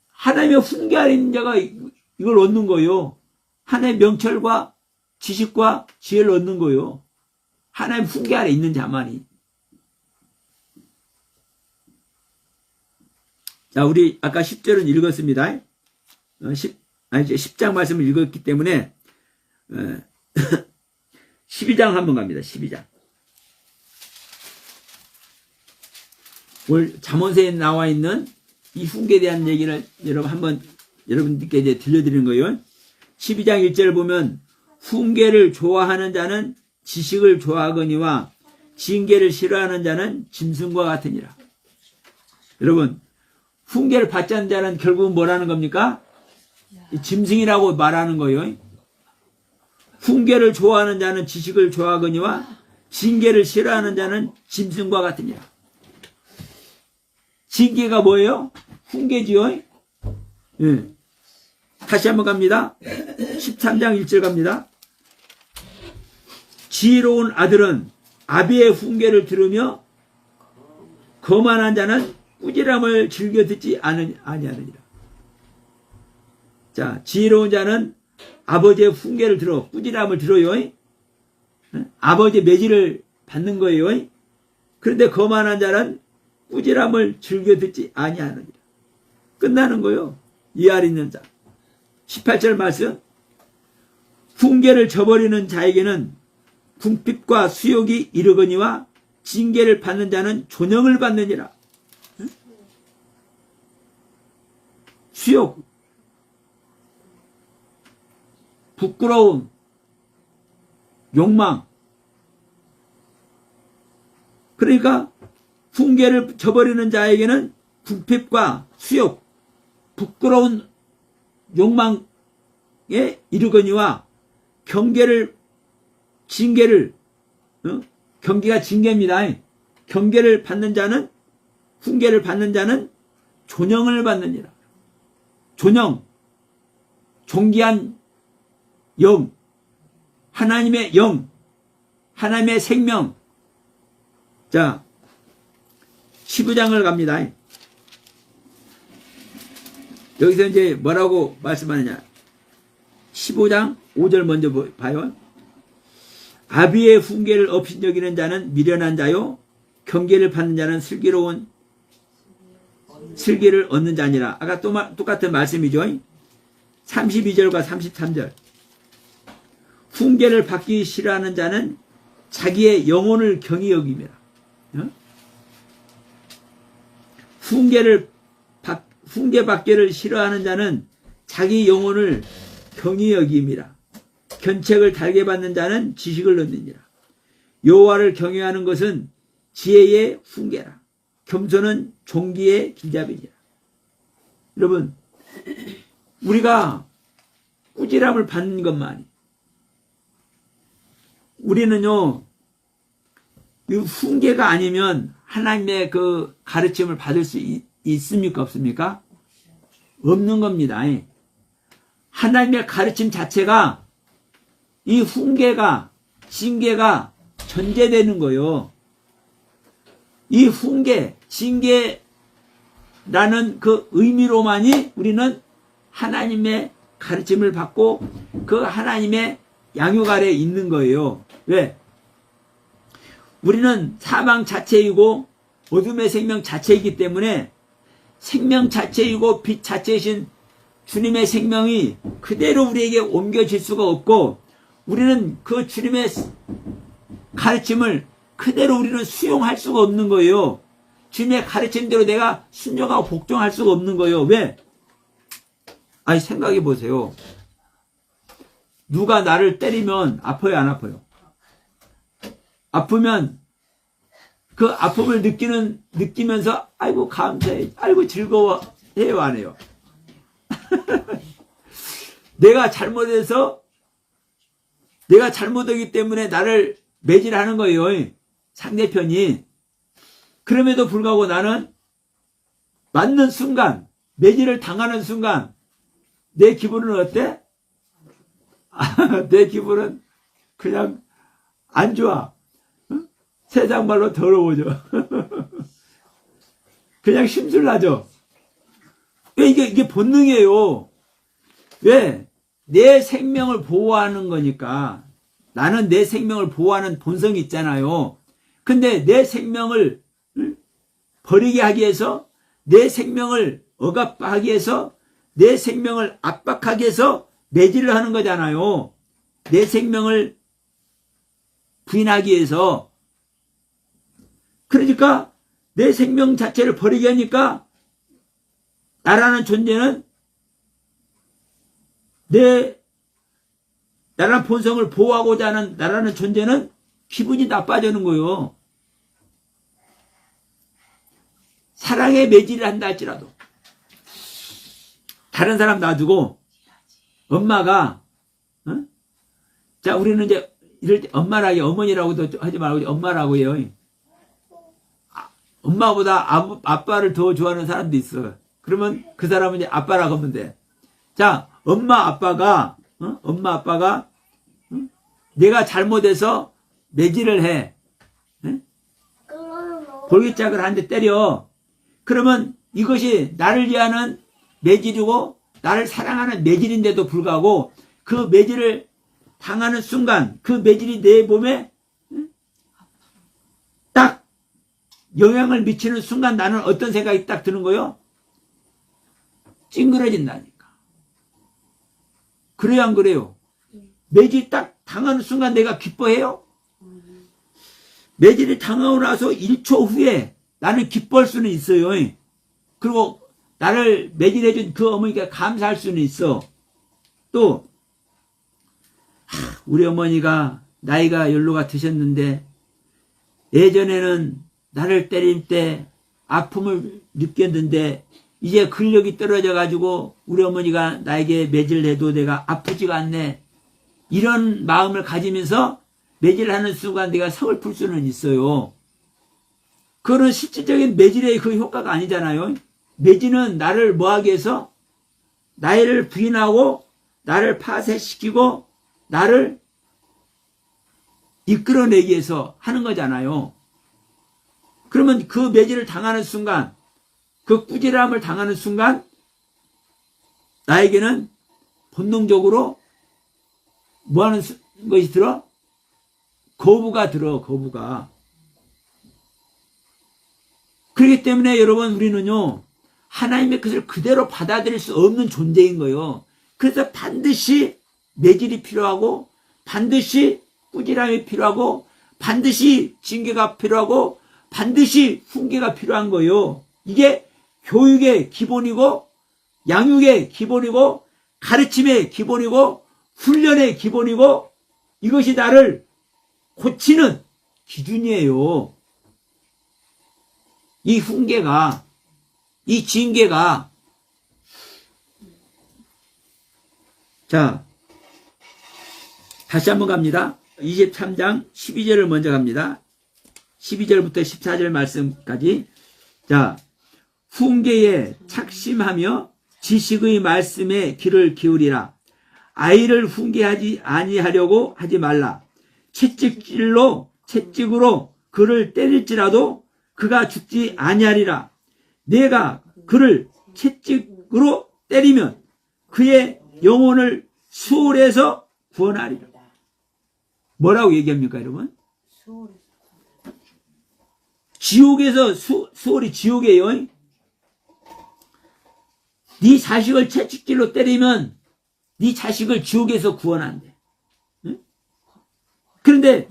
하나님의 훈계 아래 있는 자가 이걸 얻는 거예요. 하나님의 명철과 지식과 지혜를 얻는 거예요. 하나님 훈계 아래 있는 자만이. 자, 우리 아까 10절은 읽었습니다. 10장 말씀을 읽었기 때문에 12장 한번 갑니다. 12장. 오늘 잠언서에 나와 있는 이 훈계에 대한 얘기를 여러분들께 이제 들려드리는 거예요. 12장 1절을 보면 훈계를 좋아하는 자는 지식을 좋아하거니와 징계를 싫어하는 자는 짐승과 같으니라. 여러분, 훈계를 받지 않는 자는 결국은 뭐라는 겁니까? 짐승이라고 말하는 거예요. 훈계를 좋아하는 자는 지식을 좋아하거니와 징계를 싫어하는 자는 짐승과 같으니라. 징계가 뭐예요? 훈계지요. 예. 다시 한번 갑니다. 13장 1절 갑니다. 지혜로운 아들은 아비의 훈계를 들으며 거만한 자는 꾸지람을 즐겨 듣지 아니하느니라. 자, 지혜로운 자는 아버지의 훈계를 들어 꾸지람을 들어요. 아버지의 매질을 받는 거예요. 그런데 거만한 자는 꾸지람을 즐겨 듣지 아니하느니라. 끝나는 거요. 이 아래 있는 자. 18절 말씀. 훈계를 저버리는 자에게는 궁핍과 수욕이 이르거니와 징계를 받는 자는 존영을 받느니라. 수욕, 부끄러움, 욕망. 그러니까 훈계를 저버리는 자에게는 궁핍과 수욕, 부끄러운 욕망에 이르거니와 징계를, 경계가 징계입니다. 경계를 받는 자는, 훈계를 받는 자는 존영을 받느니라. 존영, 존귀한 영, 하나님의 영, 하나님의 생명. 자, 15장을 갑니다. 여기서 이제 뭐라고 말씀하느냐. 15장 5절 먼저 봐요. 아비의 훈계를 업신여기는 자는 미련한 자요, 경계를 받는 자는 슬기를 얻는 자니라. 아까 또 똑같은 말씀이죠. 32절과 33절. 훈계를 받기 싫어하는 자는 자기의 영혼을 경히 여깁니다. 훈계 받기를 싫어하는 자는 자기 영혼을 경히 여깁니다. 견책을 달게 받는 자는 지식을 얻느니라. 여호와를 경외하는 것은 지혜의 훈계라. 겸손은 종기의 길잡이니라. 여러분, 우리가 꾸지람을 받는 것만이, 우리는요, 이 훈계가 아니면 하나님의 그 가르침을 받을 수 있습니까? 없습니까? 없는 겁니다. 하나님의 가르침 자체가 이 훈계가, 징계가 전제되는 거예요. 이 훈계, 징계라는 그 의미로만이 우리는 하나님의 가르침을 받고 그 하나님의 양육 아래에 있는 거예요. 왜? 우리는 사망 자체이고 어둠의 생명 자체이기 때문에 생명 자체이고 빛 자체이신 주님의 생명이 그대로 우리에게 옮겨질 수가 없고, 우리는 그 주님의 가르침을 그대로 우리는 수용할 수가 없는 거예요. 주님의 가르침대로 내가 순종하고 복종할 수가 없는 거예요. 왜? 아니, 생각해 보세요. 누가 나를 때리면 아파요, 안 아파요? 아프면 그 아픔을 느끼면서 아이고 감사해, 아이고 즐거워 해요, 안 해요? 내가 잘못하기 때문에 나를 매질하는 거예요, 상대편이. 그럼에도 불구하고 나는 맞는 순간, 매질을 당하는 순간 내 기분은 어때? 내 기분은 그냥 안 좋아. 세상 말로 더러워져. 그냥 심술나죠. 왜? 이게 본능이에요. 왜? 내 생명을 보호하는 거니까. 나는 내 생명을 보호하는 본성이 있잖아요. 근데 내 생명을 버리게 하기 위해서, 내 생명을 억압하기 위해서, 내 생명을 압박하기 위해서 매질을 하는 거잖아요. 내 생명을 부인하기 위해서. 그러니까 내 생명 자체를 버리게 하니까 나라는 존재는 나라는 본성을 보호하고자 하는 나라는 존재는 기분이 나빠지는 거예요. 사랑에 매질을 한다 할지라도 다른 사람 놔두고 엄마가 자 우리는 이제 이럴 때 엄마라고 어머니라고도 하지 말고 엄마라고 해요. 엄마보다 아빠를 더 좋아하는 사람도 있어. 그러면 그 사람은 이제 아빠라고 하면 돼. 자 엄마 아빠가 내가 잘못해서 매질을 해. 볼기짝을 한 대 때려. 그러면 이것이 나를 위하는 매질이고 나를 사랑하는 매질인데도 불구하고 그 매질을 당하는 순간 그 매질이 내 몸에 딱 영향을 미치는 순간 나는 어떤 생각이 딱 드는 거요? 찡그러진다니까. 그래요 안 그래요? 매질이 딱 당하는 순간 내가 기뻐해요? 매질이 당하고 나서 1초 후에 나는 기뻐할 수는 있어요. 그리고 나를 매질해준 그 어머니가 감사할 수는 있어. 또 우리 어머니가 나이가 연로가 드셨는데 예전에는 나를 때릴 때 아픔을 느꼈는데 이제 근력이 떨어져 가지고 우리 어머니가 나에게 매질을 해도 내가 아프지가 않네. 이런 마음을 가지면서 매질을 하는 순간 내가 서글플 수는 있어요. 그거는 실질적인 매질의 그 효과가 아니잖아요. 매질은 나를 뭐하기 위해서? 나를 부인하고 나를 파쇄시키고 나를 이끌어내기 위해서 하는 거잖아요. 그러면 그 매질을 당하는 순간, 그 꾸지람을 당하는 순간 나에게는 본능적으로 뭐 하는 것이 들어? 거부가 들어, 거부가. 그렇기 때문에 여러분 우리는요 하나님의 것을 그대로 받아들일 수 없는 존재인 거예요. 그래서 반드시 매질이 필요하고 반드시 꾸지람이 필요하고 반드시 징계가 필요하고 반드시 훈계가 필요한 거예요. 이게 교육의 기본이고 양육의 기본이고 가르침의 기본이고 훈련의 기본이고 이것이 나를 고치는 기준이에요. 이 훈계가, 이 징계가. 자, 다시 한번 갑니다. 23장 12절을 먼저 갑니다. 12절부터 14절 말씀까지. 자, 훈계에 착심하며 지식의 말씀에 귀를 기울이라. 아이를 훈계하지 아니하려고 하지 말라. 채찍으로 그를 때릴지라도 그가 죽지 아니하리라. 내가 그를 채찍으로 때리면 그의 영혼을 수월에서 구원하리라. 뭐라고 얘기합니까 여러분? 지옥에서 수월이 지옥이에요. 네 자식을 채찍질로 때리면 네 자식을 지옥에서 구원한대. 응? 그런데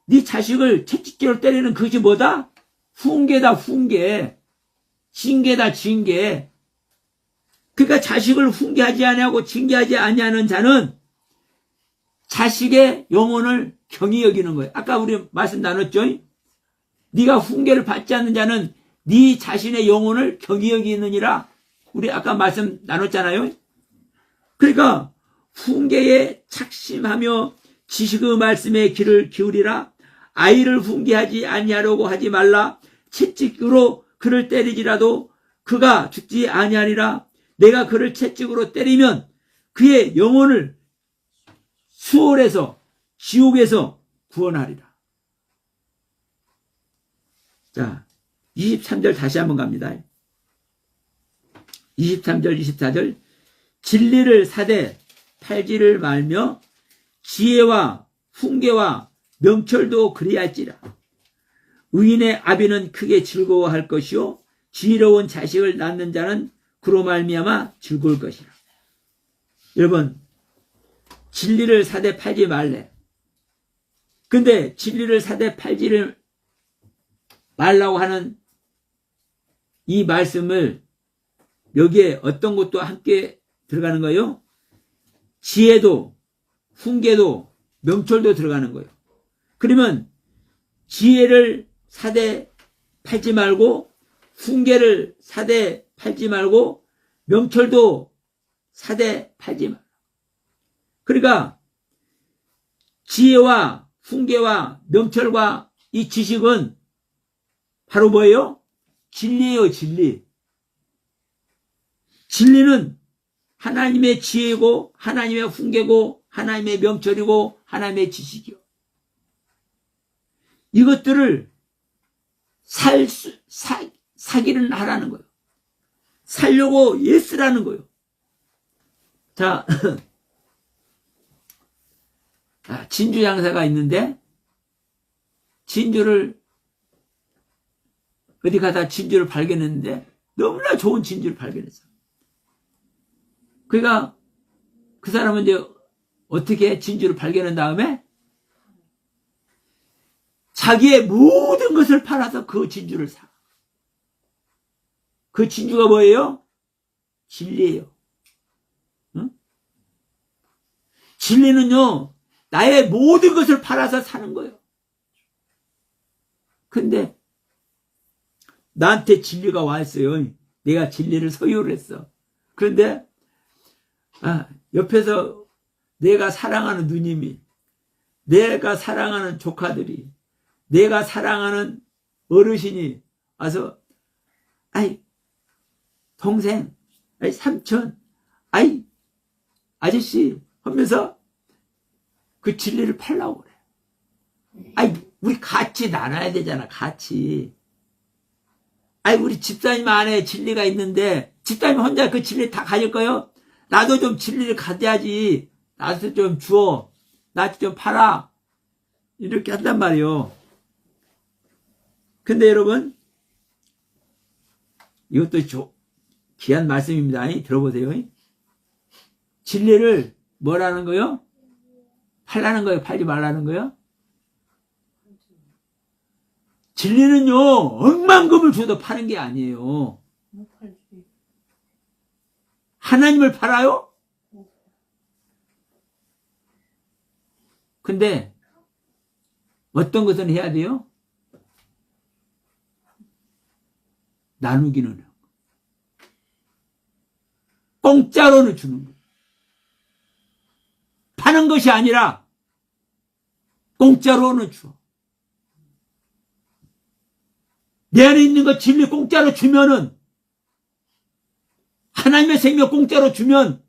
네 자식을 채찍질로 때리는 그것이 뭐다? 훈계다, 훈계. 징계다, 징계. 그러니까 자식을 훈계하지 아니하고 징계하지 아니하는 자는 자식의 영혼을 경히 여기는 거예요. 아까 우리 말씀 나눴죠? 네가 훈계를 받지 않는 자는 네 자신의 영혼을 경히 여기느니라. 우리 아까 말씀 나눴잖아요. 그러니까 훈계에 착심하며 지식의 말씀에 귀를 기울이라. 아이를 훈계하지 아니하려고 하지 말라. 채찍으로 그를 때리지라도 그가 죽지 아니하리라. 내가 그를 채찍으로 때리면 그의 영혼을 수월에서 지옥에서 구원하리라. 자, 23절 다시 한번 갑니다. 23절 24절 진리를 사되 팔지를 말며 지혜와 훈계와 명철도 그리할지라. 의인의 아비는 크게 즐거워할 것이요 지혜로운 자식을 낳는 자는 그로 말미암아 즐거울 것이라. 여러분 진리를 사되 팔지 말래. 근데 진리를 사되 팔지를 말라고 하는 이 말씀을 여기에 어떤 것도 함께 들어가는 거예요? 지혜도, 훈계도, 명철도 들어가는 거예요. 그러면 지혜를 사대 팔지 말고, 훈계를 사대 팔지 말고, 명철도 사대 팔지 말고. 그러니까 지혜와 훈계와 명철과 이 지식은 바로 뭐예요? 진리예요, 진리. 진리는 하나님의 지혜고, 하나님의 훈계고, 하나님의 명철이고, 하나님의 지식이요. 이것들을 사기를 하라는 거예요. 살려고 예쓰라는 거예요. 자, 진주 장사가 있는데, 진주를, 어디 가다 진주를 발견했는데, 너무나 좋은 진주를 발견했어. 그러니까, 그 사람은 이제 어떻게 진주를 발견한 다음에, 자기의 모든 것을 팔아서 그 진주를 사. 그 진주가 뭐예요? 진리예요. 응? 진리는요, 나의 모든 것을 팔아서 사는 거예요. 근데 나한테 진리가 와 있어요. 내가 진리를 소유를 했어. 그런데 옆에서 내가 사랑하는 누님이, 내가 사랑하는 조카들이, 내가 사랑하는 어르신이 와서 아이 동생, 아이 삼촌, 아이 아저씨 하면서 그 진리를 팔라고 그래. 아이 우리 같이 나눠야 되잖아, 같이. 아이 우리 집사님 안에 진리가 있는데 집사님 혼자 그 진리 다 가질 거요? 나도 좀 진리를 가져야지. 나도 좀 주어. 나도 좀 팔아. 이렇게 한단 말이에요. 근데 여러분, 이것도 귀한 말씀입니다. 들어보세요. 진리를 뭐라는 거요? 팔라는 거예요? 팔지 말라는 거예요? 진리는요, 억만금을 줘도 파는 게 아니에요. 하나님을 팔아요? 근데 어떤 것은 해야 돼요? 나누기는 해요. 공짜로는 주는 거예요. 파는 것이 아니라 공짜로는 줘. 내 안에 있는 거 진리 공짜로 주면은, 하나님의 생명 공짜로 주면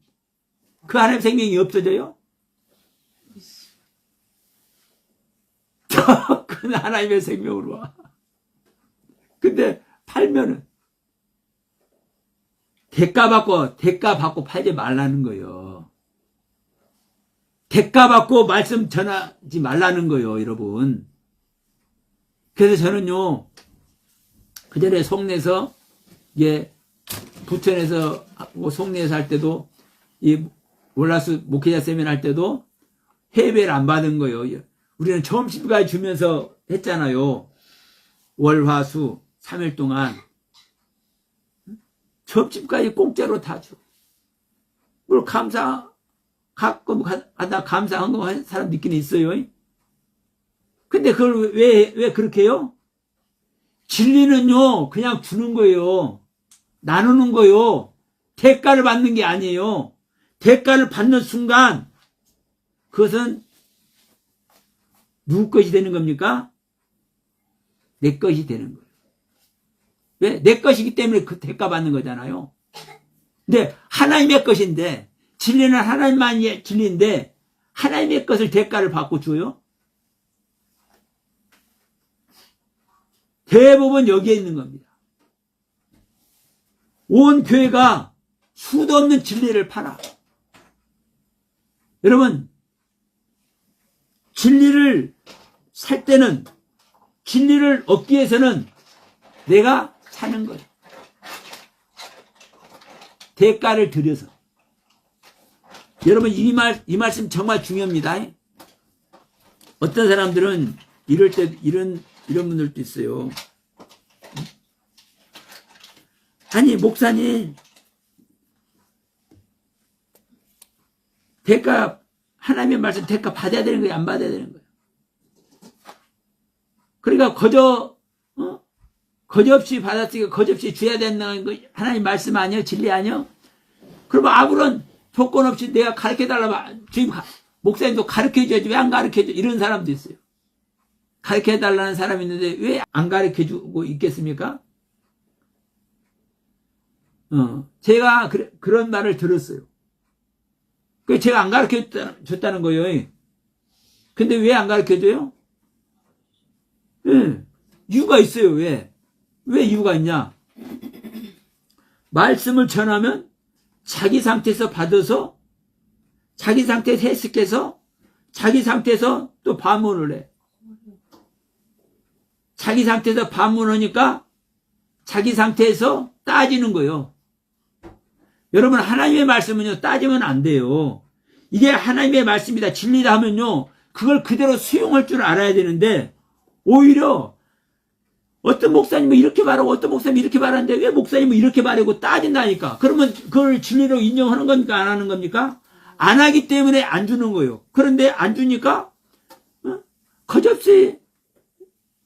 그 하나님의 생명이 없어져요? 그 하나님의 생명으로 와. 근데 팔면은 대가 받고 팔지 말라는 거예요. 대가 받고 말씀 전하지 말라는 거예요, 여러분. 그래서 저는요, 그 전에 송내에서, 부천에서, 송내에서 할 때도, 몰라스 목회자 세미나 할 때도 회배를 안 받은 거예요. 우리는 점심까지 주면서 했잖아요. 월, 화, 수, 3일 동안. 점심까지 공짜로 다 줘. 뭘 가끔 하다 감사한 거 한 사람 있긴 있어요. 근데 그걸 왜 그렇게 해요? 진리는요, 그냥 주는 거예요. 나누는 거예요. 대가를 받는 게 아니에요. 대가를 받는 순간, 그것은 누구 것이 되는 겁니까? 내 것이 되는 거예요. 왜? 내 것이기 때문에 그 대가 받는 거잖아요. 근데 하나님의 것인데, 진리는 하나님만이 진리인데, 하나님의 것을 대가를 받고 줘요? 대부분 여기에 있는 겁니다. 온 교회가 수도 없는 진리를 팔아. 여러분, 진리를 살 때는, 진리를 얻기 위해서는 내가 사는 거예요. 대가를 들여서. 여러분, 이 말씀 정말 중요합니다. 어떤 사람들은 이럴 때, 이런 분들도 있어요. 아니, 목사님, 하나님의 말씀 대가 받아야 되는 거예요? 안 받아야 되는 거예요? 그러니까 거저없이 받았으니까 거저없이 줘야 된다는 거 하나님 말씀 아니에요? 진리 아니에요? 그러면 아무런 조건 없이 내가 가르쳐달라면 주임 목사님도 가르쳐줘야지 왜 안 가르쳐줘? 이런 사람도 있어요. 가르쳐달라는 사람이 있는데 왜 안 가르쳐주고 있겠습니까? 제가 그런 말을 들었어요. 제가 안 가르쳐줬다는 거예요. 근데 왜 안 가르쳐줘요? 이유가 있어요. 왜 이유가 있냐? 말씀을 전하면 자기 상태에서 받아서 자기 상태에서 해석해서 자기 상태에서 또 반문을 해. 자기 상태에서 반문하니까 자기 상태에서 따지는 거예요. 여러분 하나님의 말씀은요 따지면 안 돼요. 이게 하나님의 말씀이다 진리다 하면요 그걸 그대로 수용할 줄 알아야 되는데 오히려 어떤 목사님은 이렇게 말하고 어떤 목사님은 이렇게 말하는데 왜 목사님은 이렇게 말하고 따진다니까. 그러면 그걸 진리로 인정하는 겁니까? 안 하는 겁니까? 안 하기 때문에 안 주는 거예요. 그런데 안 주니까 거접시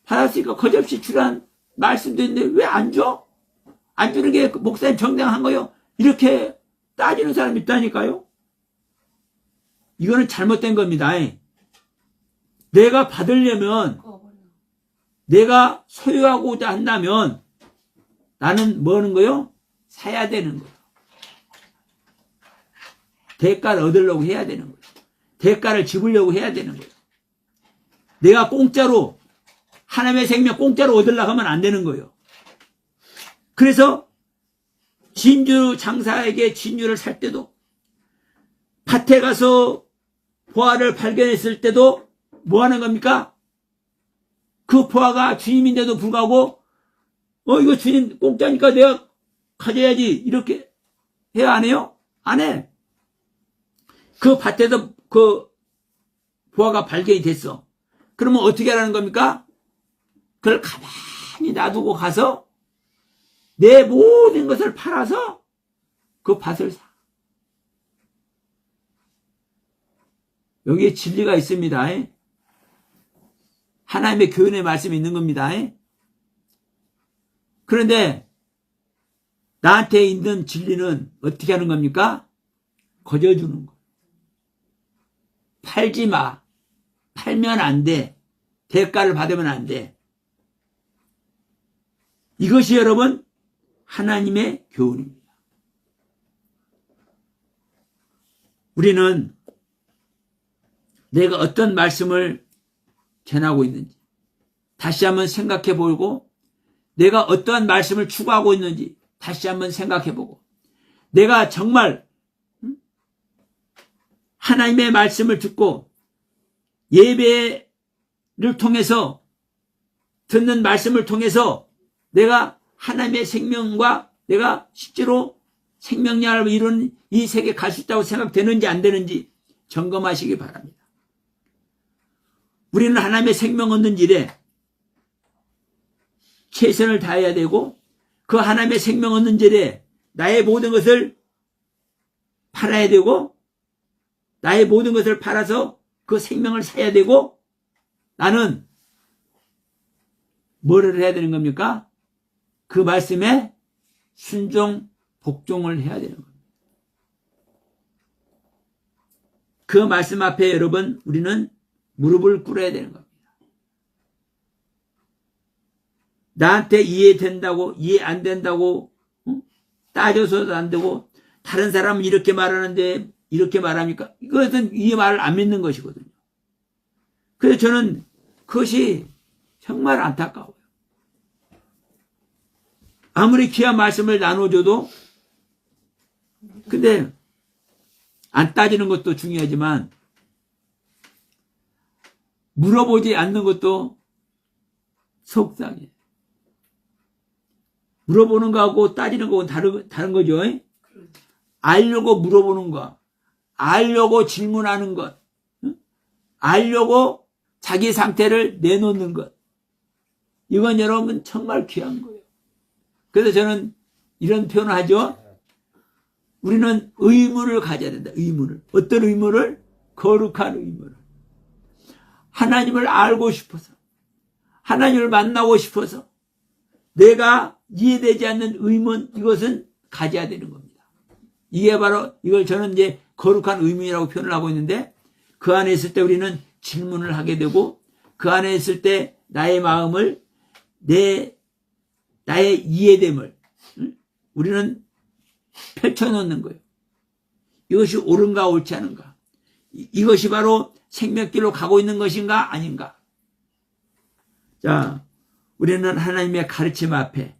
받았으니까 거접시 주란 말씀도 있는데 왜 안 줘? 안 주는 게 목사님 정당한 거요? 이렇게 따지는 사람이 있다니까요. 이거는 잘못된 겁니다. 내가 받으려면 내가 소유하고자 한다면 나는 뭐 하는 거요? 사야 되는 거예요. 대가를 얻으려고 해야 되는 거예요. 대가를 지불려고 해야 되는 거예요. 내가 공짜로 하나님의 생명 공짜로 얻으려고 하면 안 되는 거예요. 그래서 진주 장사에게 진주를 살 때도 밭에 가서 보화를 발견했을 때도 뭐 하는 겁니까? 그 보화가 주님인데도 불구하고 이거 주님 공짜니까 내가 가져야지 이렇게 해야 안 해요? 안 해. 그 밭에서 그 보화가 발견이 됐어. 그러면 어떻게 하라는 겁니까? 그걸 가만히 놔두고 가서 내 모든 것을 팔아서 그 밭을 사. 여기에 진리가 있습니다. 하나님의 교훈의 말씀이 있는 겁니다. 그런데 나한테 있는 진리는 어떻게 하는 겁니까? 거저주는 거. 팔지 마. 팔면 안 돼. 대가를 받으면 안 돼. 이것이 여러분 하나님의 교훈입니다. 우리는 내가 어떤 말씀을 전하고 있는지 다시 한번 생각해 보고 내가 어떠한 말씀을 추구하고 있는지 다시 한번 생각해 보고 내가 정말 하나님의 말씀을 듣고 예배를 통해서 듣는 말씀을 통해서 내가 하나님의 생명과 내가 실제로 생명력을 이루는 이 세계에 갈 수 있다고 생각되는지 안 되는지 점검하시기 바랍니다. 우리는 하나님의 생명 얻는 일에 최선을 다해야 되고 그 하나님의 생명 얻는 일에 나의 모든 것을 팔아야 되고 나의 모든 것을 팔아서 그 생명을 사야 되고 나는 뭐를 해야 되는 겁니까? 그 말씀에 순종, 복종을 해야 되는 겁니다. 그 말씀 앞에 여러분 우리는 무릎을 꿇어야 되는 겁니다. 나한테 이해된다고 이해 안 된다고 따져서도 안 되고 다른 사람은 이렇게 말하는데 이렇게 말합니까? 이것은 이 말을 안 믿는 것이거든요. 그래서 저는 그것이 정말 안타까워요. 아무리 귀한 말씀을 나눠줘도 근데 안 따지는 것도 중요하지만 물어보지 않는 것도 속상해. 물어보는 거하고 따지는 거하고는 다른 거죠. 알려고 물어보는 거, 알려고 질문하는 것, 알려고 자기 상태를 내놓는 것. 이건 여러분 정말 귀한 거예요. 그래서 저는 이런 표현을 하죠. 우리는 의무를 가져야 된다. 의무를. 어떤 의무를? 거룩한 의무를. 하나님을 알고 싶어서, 하나님을 만나고 싶어서 내가 이해되지 않는 의문, 이것은 가져야 되는 겁니다. 이게 바로, 이걸 저는 이제 거룩한 의문이라고 표현을 하고 있는데, 그 안에 있을 때 우리는 질문을 하게 되고, 그 안에 있을 때 나의 마음을, 나의 이해됨을 우리는 펼쳐놓는 거예요. 이것이 옳은가 옳지 않은가, 이것이 바로 생명길로 가고 있는 것인가 아닌가. 자, 우리는 하나님의 가르침 앞에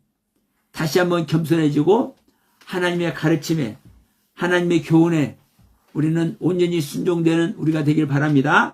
다시 한번 겸손해지고 하나님의 가르침에, 하나님의 교훈에 우리는 온전히 순종되는 우리가 되길 바랍니다.